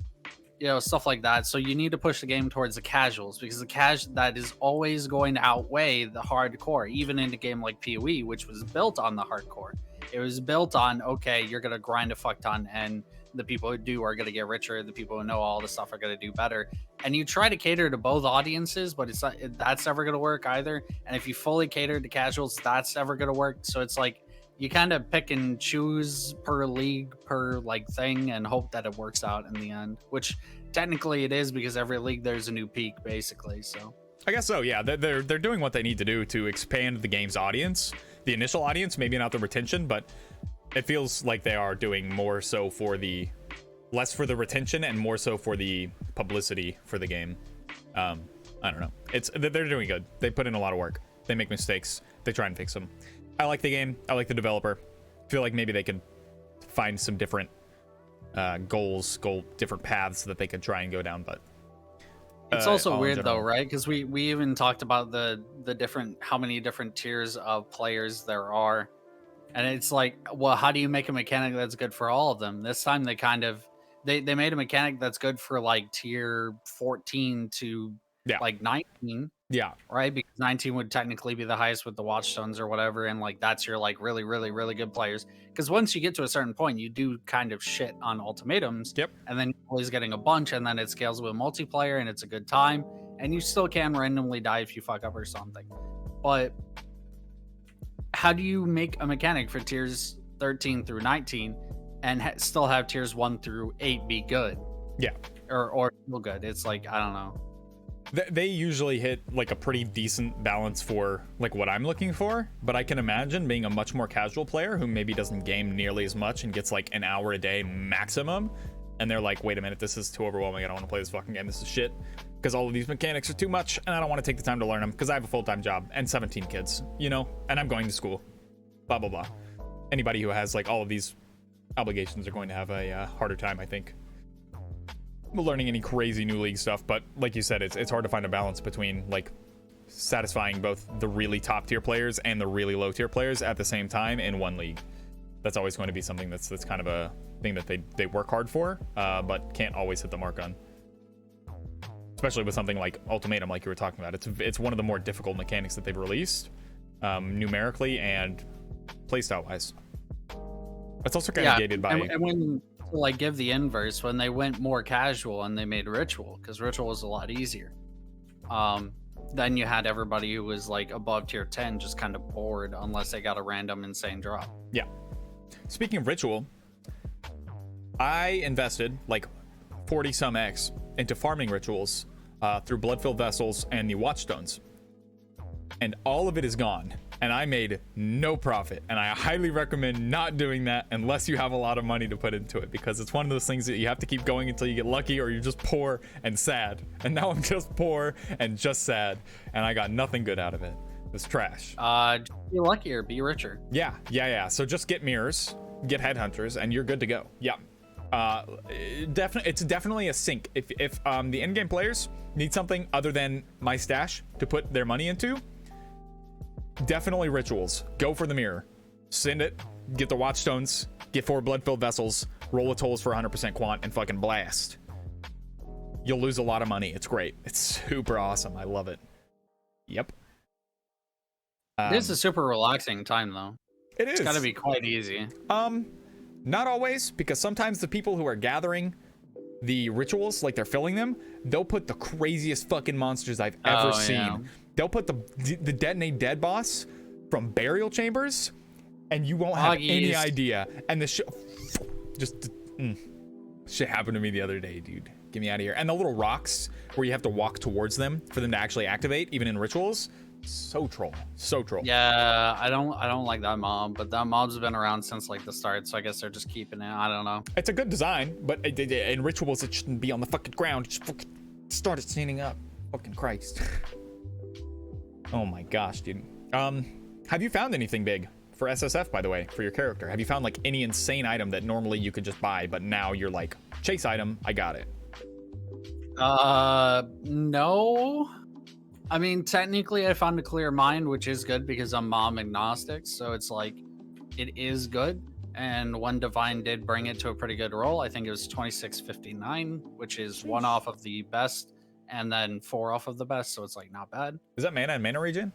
stuff like that. So you need to push the game towards the casuals, because the that is always going to outweigh the hardcore, even in a game like PoE, which was built on the hardcore. It was built on, okay, you're going to grind a fuck ton, and the people who do are going to get richer. The people who know all the stuff are going to do better. And you try to cater to both audiences, but it's not, that's never going to work either. And if you fully cater to casuals, that's never going to work. So it's like, you kind of pick and choose per league, per like thing, and hope that it works out in the end, which technically it is, because every league there's a new peak basically. So I guess so. Yeah, they're doing what they need to do to expand the game's audience, the initial audience, maybe not the retention, but it feels like they are doing more so for the less for the retention and more so for the publicity for the game. I don't know. They're doing good. They put in a lot of work. They make mistakes. They try and fix them. I like the game. I like the developer. I feel like maybe they could find some different different paths that they could try and go down, but it's also weird though, right? Because we even talked about the different, how many different tiers of players there are, and it's like, well, how do you make a mechanic that's good for all of them? This time they kind of they made a mechanic that's good for like tier 14 to like 19. Yeah. Right? Because 19 would technically be the highest with the Watchstones or whatever. And like, that's your like really, really, really good players. Because once you get to a certain point, you do kind of shit on ultimatums. Yep. And then you're always getting a bunch, and then it scales with multiplayer, and it's a good time. And you still can randomly die if you fuck up or something. But how do you make a mechanic for tiers 13 through 19 and still have tiers 1 through 8 be good? Yeah. Or feel good? It's like, I don't know. They usually hit like a pretty decent balance for like what I'm looking for, but I can imagine being a much more casual player who maybe doesn't game nearly as much and gets like an hour a day maximum, and they're like, wait a minute, this is too overwhelming, I don't want to play this fucking game, this is shit, because all of these mechanics are too much, and I don't want to take the time to learn them because I have a full-time job and 17 kids, and I'm going to school, blah blah blah. Anybody who has like all of these obligations are going to have a harder time, I think, learning any crazy new league stuff. But like you said, it's hard to find a balance between like satisfying both the really top tier players and the really low tier players at the same time in one league. That's always going to be something that's kind of a thing that they work hard for, but can't always hit the mark on. Especially with something like Ultimatum, like you were talking about. It's one of the more difficult mechanics that they've released, numerically and playstyle wise. It's also kind of gated by. And when to like give the inverse, when they went more casual and they made Ritual, because Ritual was a lot easier. Then you had everybody who was like above tier 10 just kind of bored unless they got a random insane drop. Yeah. Speaking of Ritual, I invested like 40 some X into farming rituals through Blood-Filled Vessels and the Watchstones. And all of it is gone. And I made no profit. And I highly recommend not doing that unless you have a lot of money to put into it, because it's one of those things that you have to keep going until you get lucky, or you're just poor and sad. And now I'm just poor and just sad. And I got nothing good out of it. It's trash. Be luckier, be richer. Yeah. So just get mirrors, get headhunters, and you're good to go. Yeah. It's definitely a sink. If the in-game players need something other than my stash to put their money into, definitely rituals. Go for the mirror, send it, get the Watchstones, get 4 Blood-Filled Vessels, roll the tolls for 100% quant, and fucking blast. You'll lose a lot of money. It's great. It's super awesome. I love it. Yep. This is a super relaxing time though. It is. It's gotta be quite easy. Not always, because sometimes the people who are gathering the rituals, like they're filling them, they'll put the craziest fucking monsters I've ever seen. Yeah. They'll put the Detonate Dead boss from Burial Chambers, and you won't have any idea. And the shit happened to me the other day, dude. Get me out of here. And the little rocks where you have to walk towards them for them to actually activate, even in rituals. So troll. Yeah, I don't like that mob, but that mob's been around since like the start, so I guess they're just keeping it. I don't know. It's a good design, but in rituals it shouldn't be on the fucking ground. Just fucking start it standing up. Fucking Christ. Oh my gosh, dude. Have you found anything big for SSF, by the way, for your character? Have you found like any insane item that normally you could just buy, but now you're like, chase item, I got it? No. I mean, technically I found a clear mind, which is good because I'm mom agnostic, so it's like, it is good. And one divine did bring it to a pretty good roll. I think it was 2659, which is 1 off of the best, and then 4 off of the best, so it's like not bad. Is that mana and mana regen?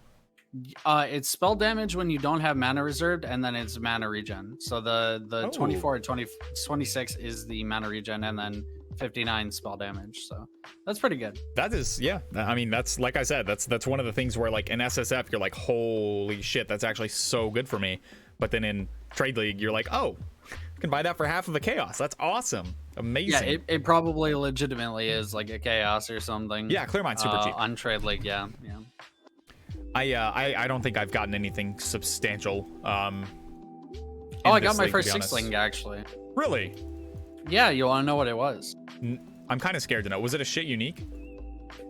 It's spell damage when you don't have mana reserved, and then it's mana regen. So the 24 and 26 is the mana regen, and then 59 spell damage. So that's pretty good. That is, yeah. I mean, that's, like I said, that's one of the things where like in SSF you're like, holy shit, that's actually so good for me. But then in Trade League you're like, oh, I can buy that for half of a chaos. That's awesome. Amazing. Yeah, it probably legitimately is like a chaos or something. Yeah, Clearmind's super cheap. On Trade League, yeah. I don't think I've gotten anything substantial. I got my first 6-link actually. Really? Yeah, you want to know what it was? I'm kind of scared to know. Was it a shit unique?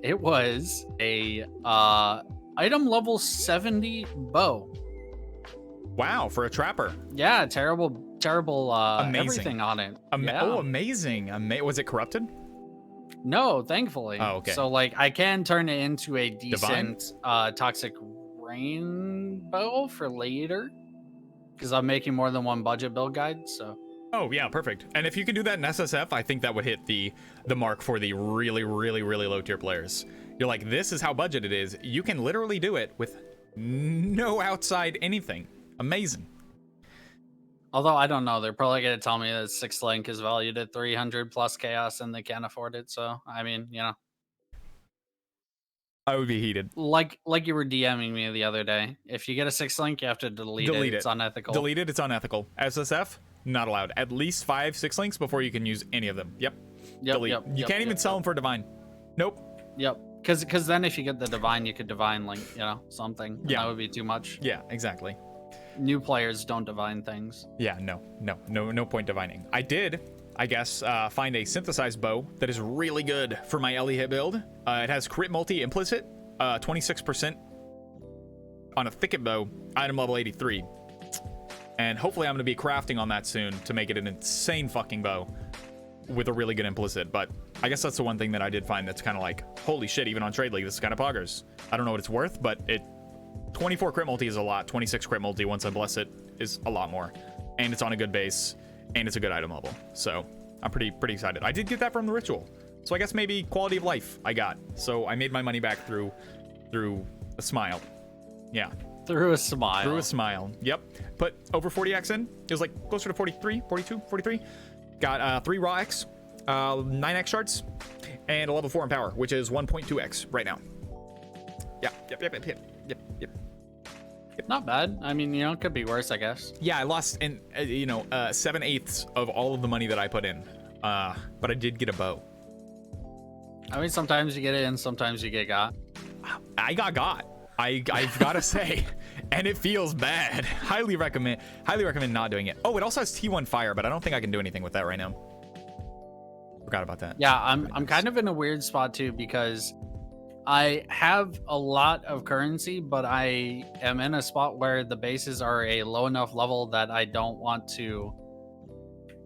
It was a item level 70 bow. Wow, for a trapper. Yeah, terrible amazing. Everything on it. Oh, amazing. Was it corrupted? No, thankfully. Oh, okay. So like I can turn it into a decent toxic rainbow for later, because I'm making more than one budget build guide, so. Oh yeah, perfect. And if you can do that in SSF, I think that would hit the mark for the really low tier players. You're like, this is how budget it is. You can literally do it with no outside anything. Amazing. Although I don't know, they're probably gonna tell me that 6-link is valued at 300 plus chaos and they can't afford it. So I mean, you know, I would be heated. Like you were DMing me the other day. If you get a 6-link, you have to delete it. It's unethical. Delete it. It's unethical. SSF, not allowed. At least 5 6-links before you can use any of them. Yep. Delete. You can't even sell them for divine. Nope. Yep. Because then if you get the divine, you could divine link, you know, something. Yeah. That would be too much. Yeah, exactly. New players don't divine things. Yeah, no point divining. I did, I guess, find a synthesized bow that is really good for my Ellie hit build. It has crit multi implicit, 26% on a thicket bow, item level 83. And hopefully I'm going to be crafting on that soon to make it an insane fucking bow with a really good implicit. But I guess that's the one thing that I did find that's kind of like, holy shit, even on Trade League, this is kind of poggers. I don't know what it's worth, but 24 crit multi is a lot. 26 crit multi, once I bless it, is a lot more. And it's on a good base, and it's a good item level. So I'm pretty excited. I did get that from the ritual. So I guess maybe quality of life I got. So I made my money back through a smile. Yeah. Through a smile. Through a smile. Yep. Put over 40x in. It was like closer to 43, 42, 43. Got 3 raw X, 9x shards, and a level 4 in power, which is 1.2x right now. Yep. Not bad. I mean, you know, it could be worse, I guess. Yeah, I lost 7/8 of all of the money that I put in. But I did get a bow. I mean, sometimes you get it and sometimes you get got. I got. I've got to say, and it feels bad. Highly recommend not doing it. Oh, it also has T1 fire, but I don't think I can do anything with that right now. Forgot about that. Yeah, I'm kind of in a weird spot too, because I have a lot of currency, but I am in a spot where the bases are a low enough level that I don't want to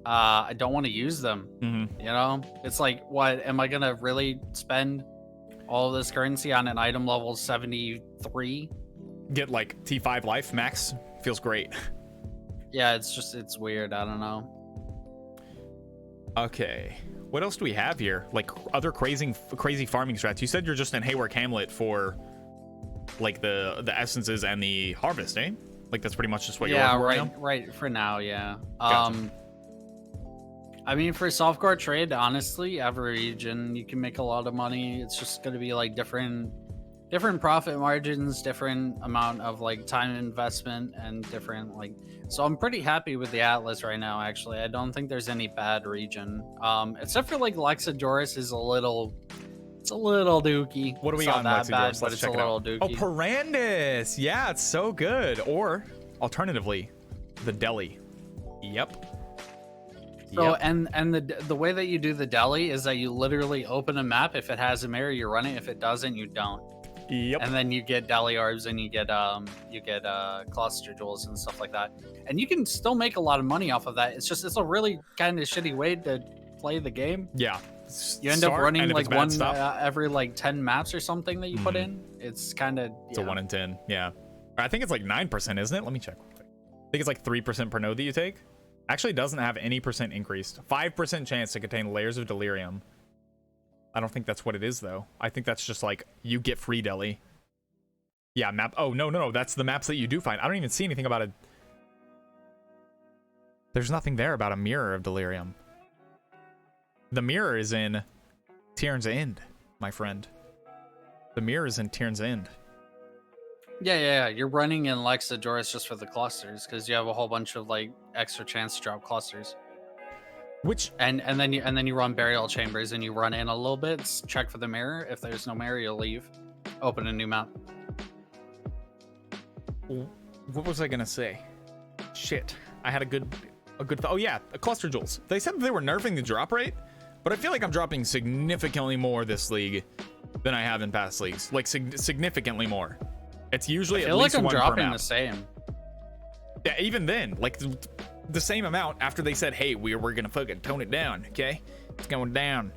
use them. Mm-hmm. You know, it's like, what am I gonna really spend all of this currency on an item level 73? Get like T5 life max. Feels great. Yeah, it's weird. I don't know. Okay. What else do we have here? Like other crazy farming strats. You said you're just in Haywork Hamlet for like the essences and the harvest, eh? Like that's pretty much just what you're working for right now? Right for now, yeah. Gotcha. I mean, for softcore trade, honestly, every region you can make a lot of money. It's just going to be like different profit margins, different amount of like time investment, and different like. So I'm pretty happy with the Atlas right now. Actually, I don't think there's any bad region, except for like Lexajoris is a little dookie. What do we it's got not in that Lexajoris? bad, but Let's it's check a it little out. dookie. Oh, Parandus. Yeah, it's so good. Or alternatively, the Deli. Yep. So and the way that you do the deli is that you literally open a map. If it has a mirror, you run it. If it doesn't, you don't. Yep. And then you get deli orbs and you get cluster jewels and stuff like that. And you can still make a lot of money off of that. It's a really kind of shitty way to play the game. Yeah. You end up running like one every like 10 maps or something that you put in. It's kind of It's a 1 in 10. Yeah. I think it's like 9%, isn't it? Let me check real quick. I think it's like 3% per node that you take. Actually doesn't have any percent increased. 5% chance to contain layers of delirium. I don't think that's what it is though. I think that's just like you get free deli. Yeah, map. Oh, no. That's the maps that you do find. I don't even see anything about it. There's nothing there about a mirror of delirium. The mirror is in Tyrn's End, my friend. The mirror is in Tyrn's End. Yeah. You're running in Lexajoris just for the clusters because you have a whole bunch of like extra chance to drop clusters. Which and then you run burial chambers and you run in a little bit, check for the mirror. If there's no mirror, you'll leave, open a new map. What was I gonna say? Shit, I had a good. Oh yeah, cluster jewels. They said they were nerfing the drop rate, but I feel like I'm dropping significantly more this league than I have in past leagues. Like significantly more. It's usually I feel at least like I'm one dropping per map. the same. Yeah, even then, like the same amount after they said, "Hey, we're gonna fucking tone it down." Okay, it's going down.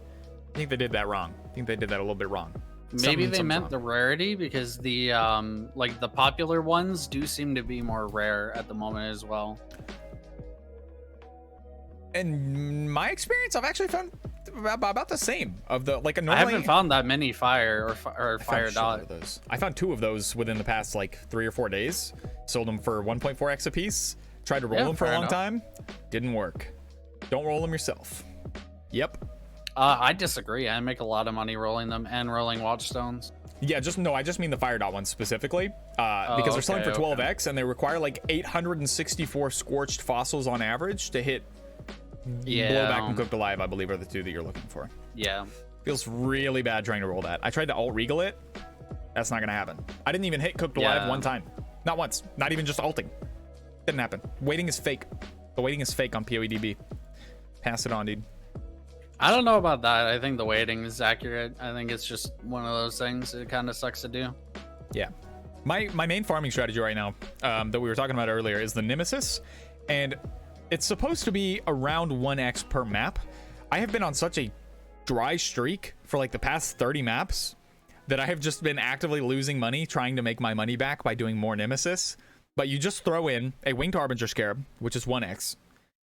I think they did that wrong. I think they did that a little bit wrong. Maybe they meant the rarity because the like the popular ones do seem to be more rare at the moment as well. In my experience, I've actually found about the same of the like. I haven't found that many fire or fire dot. I found 2 of those within the past like 3 or 4 days. Sold them for 1.4x a piece. Tried to roll them for a long time. Didn't work. Don't roll them yourself. Yep. I disagree. I make a lot of money rolling them and rolling watchstones. Yeah, I just mean the fire dot ones specifically, because they're selling for 12x and they require like 864 scorched fossils on average to hit. Yeah. Blowback and Cooked Alive, I believe, are the 2 that you're looking for. Yeah. Feels really bad trying to roll that. I tried to alt regal it. That's not gonna happen. I didn't even hit Cooked Alive one time. Not once. Not even just alting. Didn't happen. Waiting is fake. The waiting is fake on PoEDB. Pass it on, dude. I don't know about that. I think the waiting is accurate. I think it's just one of those things. It kind of sucks to do. Yeah. My main farming strategy right now that we were talking about earlier is the Nemesis and it's supposed to be around 1x per map. I have been on such a dry streak for like the past 30 maps that I have just been actively losing money trying to make my money back by doing more Nemesis. But you just throw in a Winged Harbinger Scarab, which is 1x.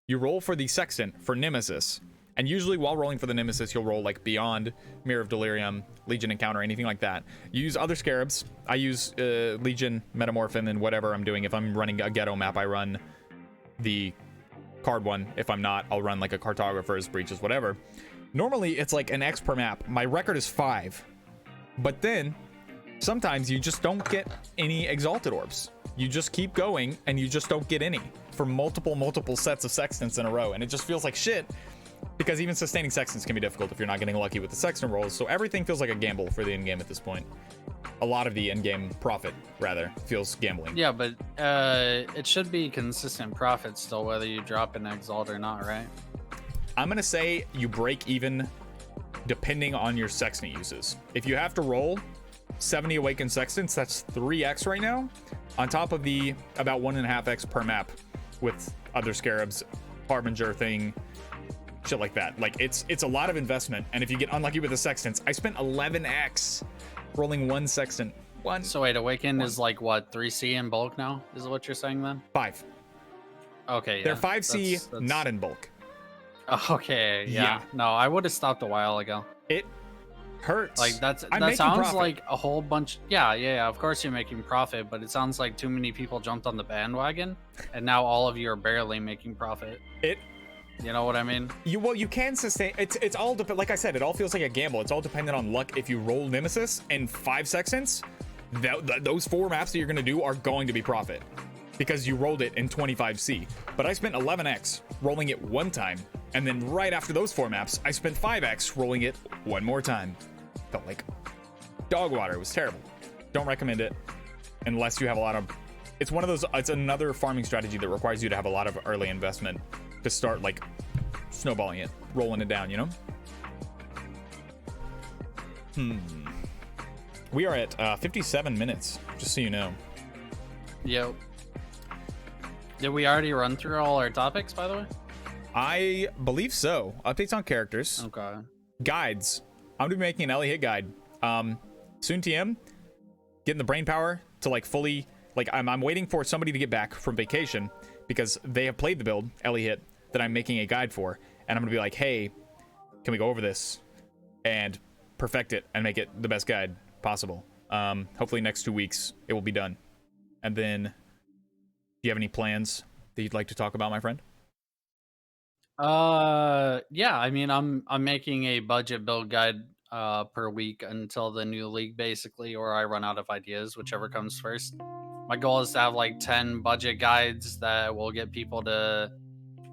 You roll for the Sextant for Nemesis. And usually while rolling for the Nemesis, you'll roll like Beyond, Mirror of Delirium, Legion Encounter, anything like that. You use other Scarabs. I use Legion, Metamorph, and then whatever I'm doing. If I'm running a Ghetto map, I run the card one. If I'm not, I'll run like a Cartographer's Breaches, whatever. Normally, it's like an X per map. My record is 5. But then, sometimes you just don't get any Exalted Orbs. You just keep going, and you just don't get any for multiple sets of Sextants in a row. And it just feels like shit, because even sustaining Sextants can be difficult if you're not getting lucky with the Sextant rolls. So everything feels like a gamble for the endgame at this point. A lot of the endgame profit, rather, feels gambling. Yeah, but it should be consistent profit still, whether you drop an Exalt or not, right? I'm going to say you break even depending on your Sextant uses. If you have to roll 70 Awakened Sextants, that's 3x right now, on top of the about 1.5x per map with other Scarabs, Harbinger thing, shit like that. Like, it's a lot of investment, and if you get unlucky with the Sextants, I spent 11x rolling one Sextant. So wait, Awaken is like what, 3C in bulk now? Is what you're saying then? 5. Okay, yeah. They're 5C, that's... not in bulk. Okay, yeah. No, I would have stopped a while ago. It hurts. Like that sounds profit. Like a whole bunch. Yeah. Of course you're making profit, but it sounds like too many people jumped on the bandwagon, and now all of you are barely making profit. You know what I mean? You can sustain. It's all like I said. It all feels like a gamble. It's all dependent on luck. If you roll Nemesis and 5 Sextants, those 4 maps that you're gonna do are going to be profit, because you rolled it in 25C. But I spent 11x rolling it one time, and then right after those 4 maps, I spent 5x rolling it one more time. Felt like dog water. It was terrible. Don't recommend it unless you have a lot of... It's one of those... It's another farming strategy that requires you to have a lot of early investment to start, like, snowballing it, rolling it down, you know? We are at 57 minutes, just so you know. Yep. Did we already run through all our topics, by the way? I believe so. Updates on characters. Okay. Guides. I'm gonna be making an Ellie hit guide. Soon TM. Getting the brain power to like fully, like I'm waiting for somebody to get back from vacation because they have played the build, Ellie hit, that I'm making a guide for. And I'm gonna be like, hey, can we go over this and perfect it and make it the best guide possible? Hopefully next 2 weeks it will be done. And then, do you have any plans that you'd like to talk about, my friend? Yeah, I mean, I'm making a budget build guide per week until the new league, basically, or I run out of ideas, whichever comes first. My goal is to have like 10 budget guides that will get people to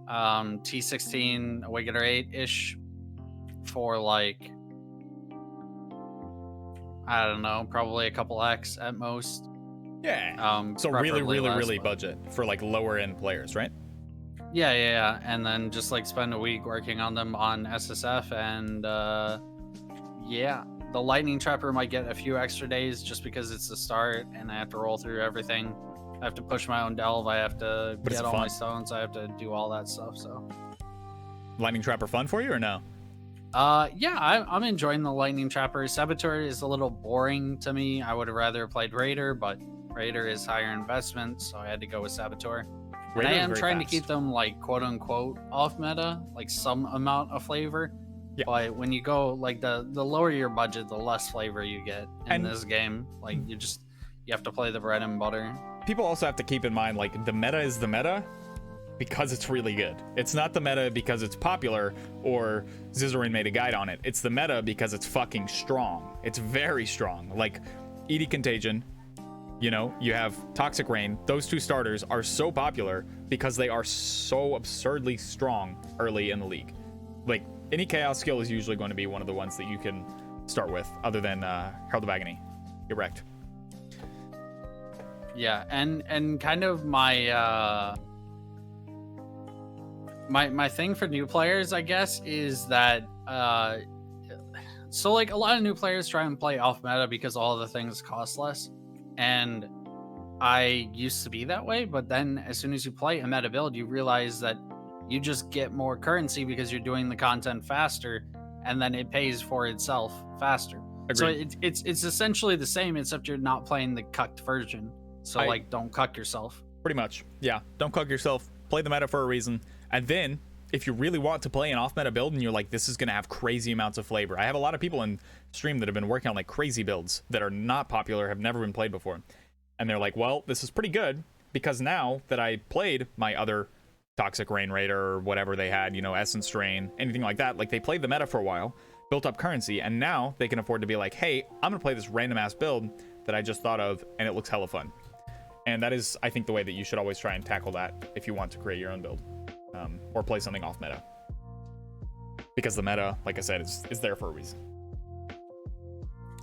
T16 Awakener 8-ish for like, I don't know, probably a couple X at most. Yeah. So really budget for like lower end players, right? Yeah. And then just like spend a week working on them on SSF, and yeah, the Lightning Trapper might get a few extra days just because it's the start and I have to roll through everything. I have to push my own delve, I have to get all my stones, I have to do all that stuff. So Lightning Trapper fun for you or no? Yeah, I'm enjoying the Lightning Trapper. Saboteur is a little boring to me. I would have rather played Raider, but Raider is higher investment, so I had to go with Saboteur. And I am trying to keep them like quote unquote off meta, like some amount of flavor. Yeah. But when you go like the lower your budget, the less flavor you get in this game. Like you have to play the bread and butter. People also have to keep in mind, like, the meta is the meta because it's really good. It's not the meta because it's popular or Zizarin made a guide on it. It's the meta because it's fucking strong. It's very strong. Like Edie Contagion, you know, you have Toxic Rain. Those 2 starters are so popular because they are so absurdly strong early in the league. Like, any chaos skill is usually going to be one of the ones that you can start with, other than Herald of Agony. Get wrecked. Yeah, and kind of my my thing for new players, I guess, is that so like a lot of new players try and play off meta because all the things cost less, and I used to be that way, but then as soon as you play a meta build, you realize that you just get more currency because you're doing the content faster, and then it pays for itself faster. So Agreed. it's essentially the same, except you're not playing the cucked version. So like, don't cuck yourself. Pretty much. Yeah. Don't cook yourself. Play the meta for a reason. And then, if you really want to play an off-meta build and you're like, this is going to have crazy amounts of flavor. I have a lot of people in stream that have been working on like crazy builds that are not popular, have never been played before. And they're like, well, this is pretty good because now that I played my other Toxic Rain Raider or whatever they had, Essence Drain, anything like that, like they played the meta for a while, built up currency, and now they can afford to be like, hey, I'm going to play this random ass build that I just thought of and it looks hella fun. And that is, I think, the way that you should always try and tackle that if you want to create your own build. Or play something off meta. Because the meta, like I said, is there for a reason.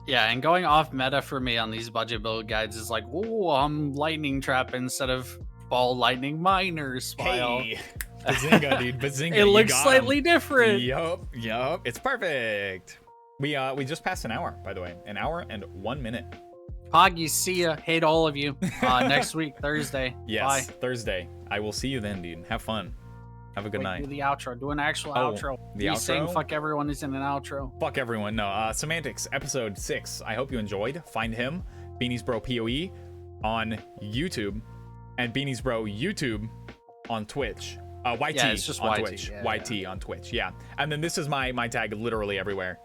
Yeah, and going off meta for me on these budget build guides is like, oh, I'm lightning trap instead of ball lightning miner smile. Hey, Bazinga, dude, Bazinga. It looks slightly different. Yup, it's perfect. We just passed an hour, by the way. An hour and 1 minute. Poggy, see ya. Hate all of you. Next week, Thursday. Yes, Bye. Thursday. I will see you then, dude. Have fun. Have a good night. Do the outro. Do an actual Oh, outro. the Me outro? saying fuck everyone is in an outro. Fuck everyone. No, Semantics, episode 6. I hope you enjoyed. Find him, Beanies Bro PoE, on YouTube, and Beanies Bro YouTube on Twitch. YT Yeah, it's just on YT, Twitch. yeah, YT on Twitch, yeah. And then this is my tag literally everywhere.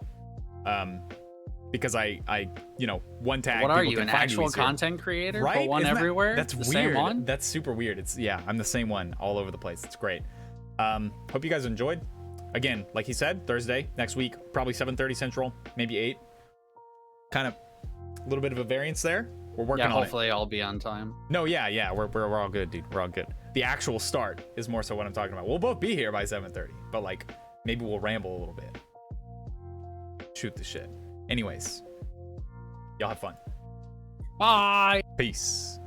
Because I one tag. What are people you, can an find you actual easier. content creator? Right? Put one Isn't that- everywhere? That's the weird. Same one? That's super weird. I'm the same one all over the place. It's great. Hope you guys enjoyed. Again, like he said, Thursday next week, probably 7:30 Central, maybe 8. Kind of a little bit of a variance there. We're working Yeah, on hopefully I'll be on time. it. No, yeah, we're all good, dude. We're all good. The actual start is more so what I'm talking about. We'll both be here by 7:30, but like maybe we'll ramble a little bit. Shoot the shit. Anyways, y'all have fun. Bye. Peace.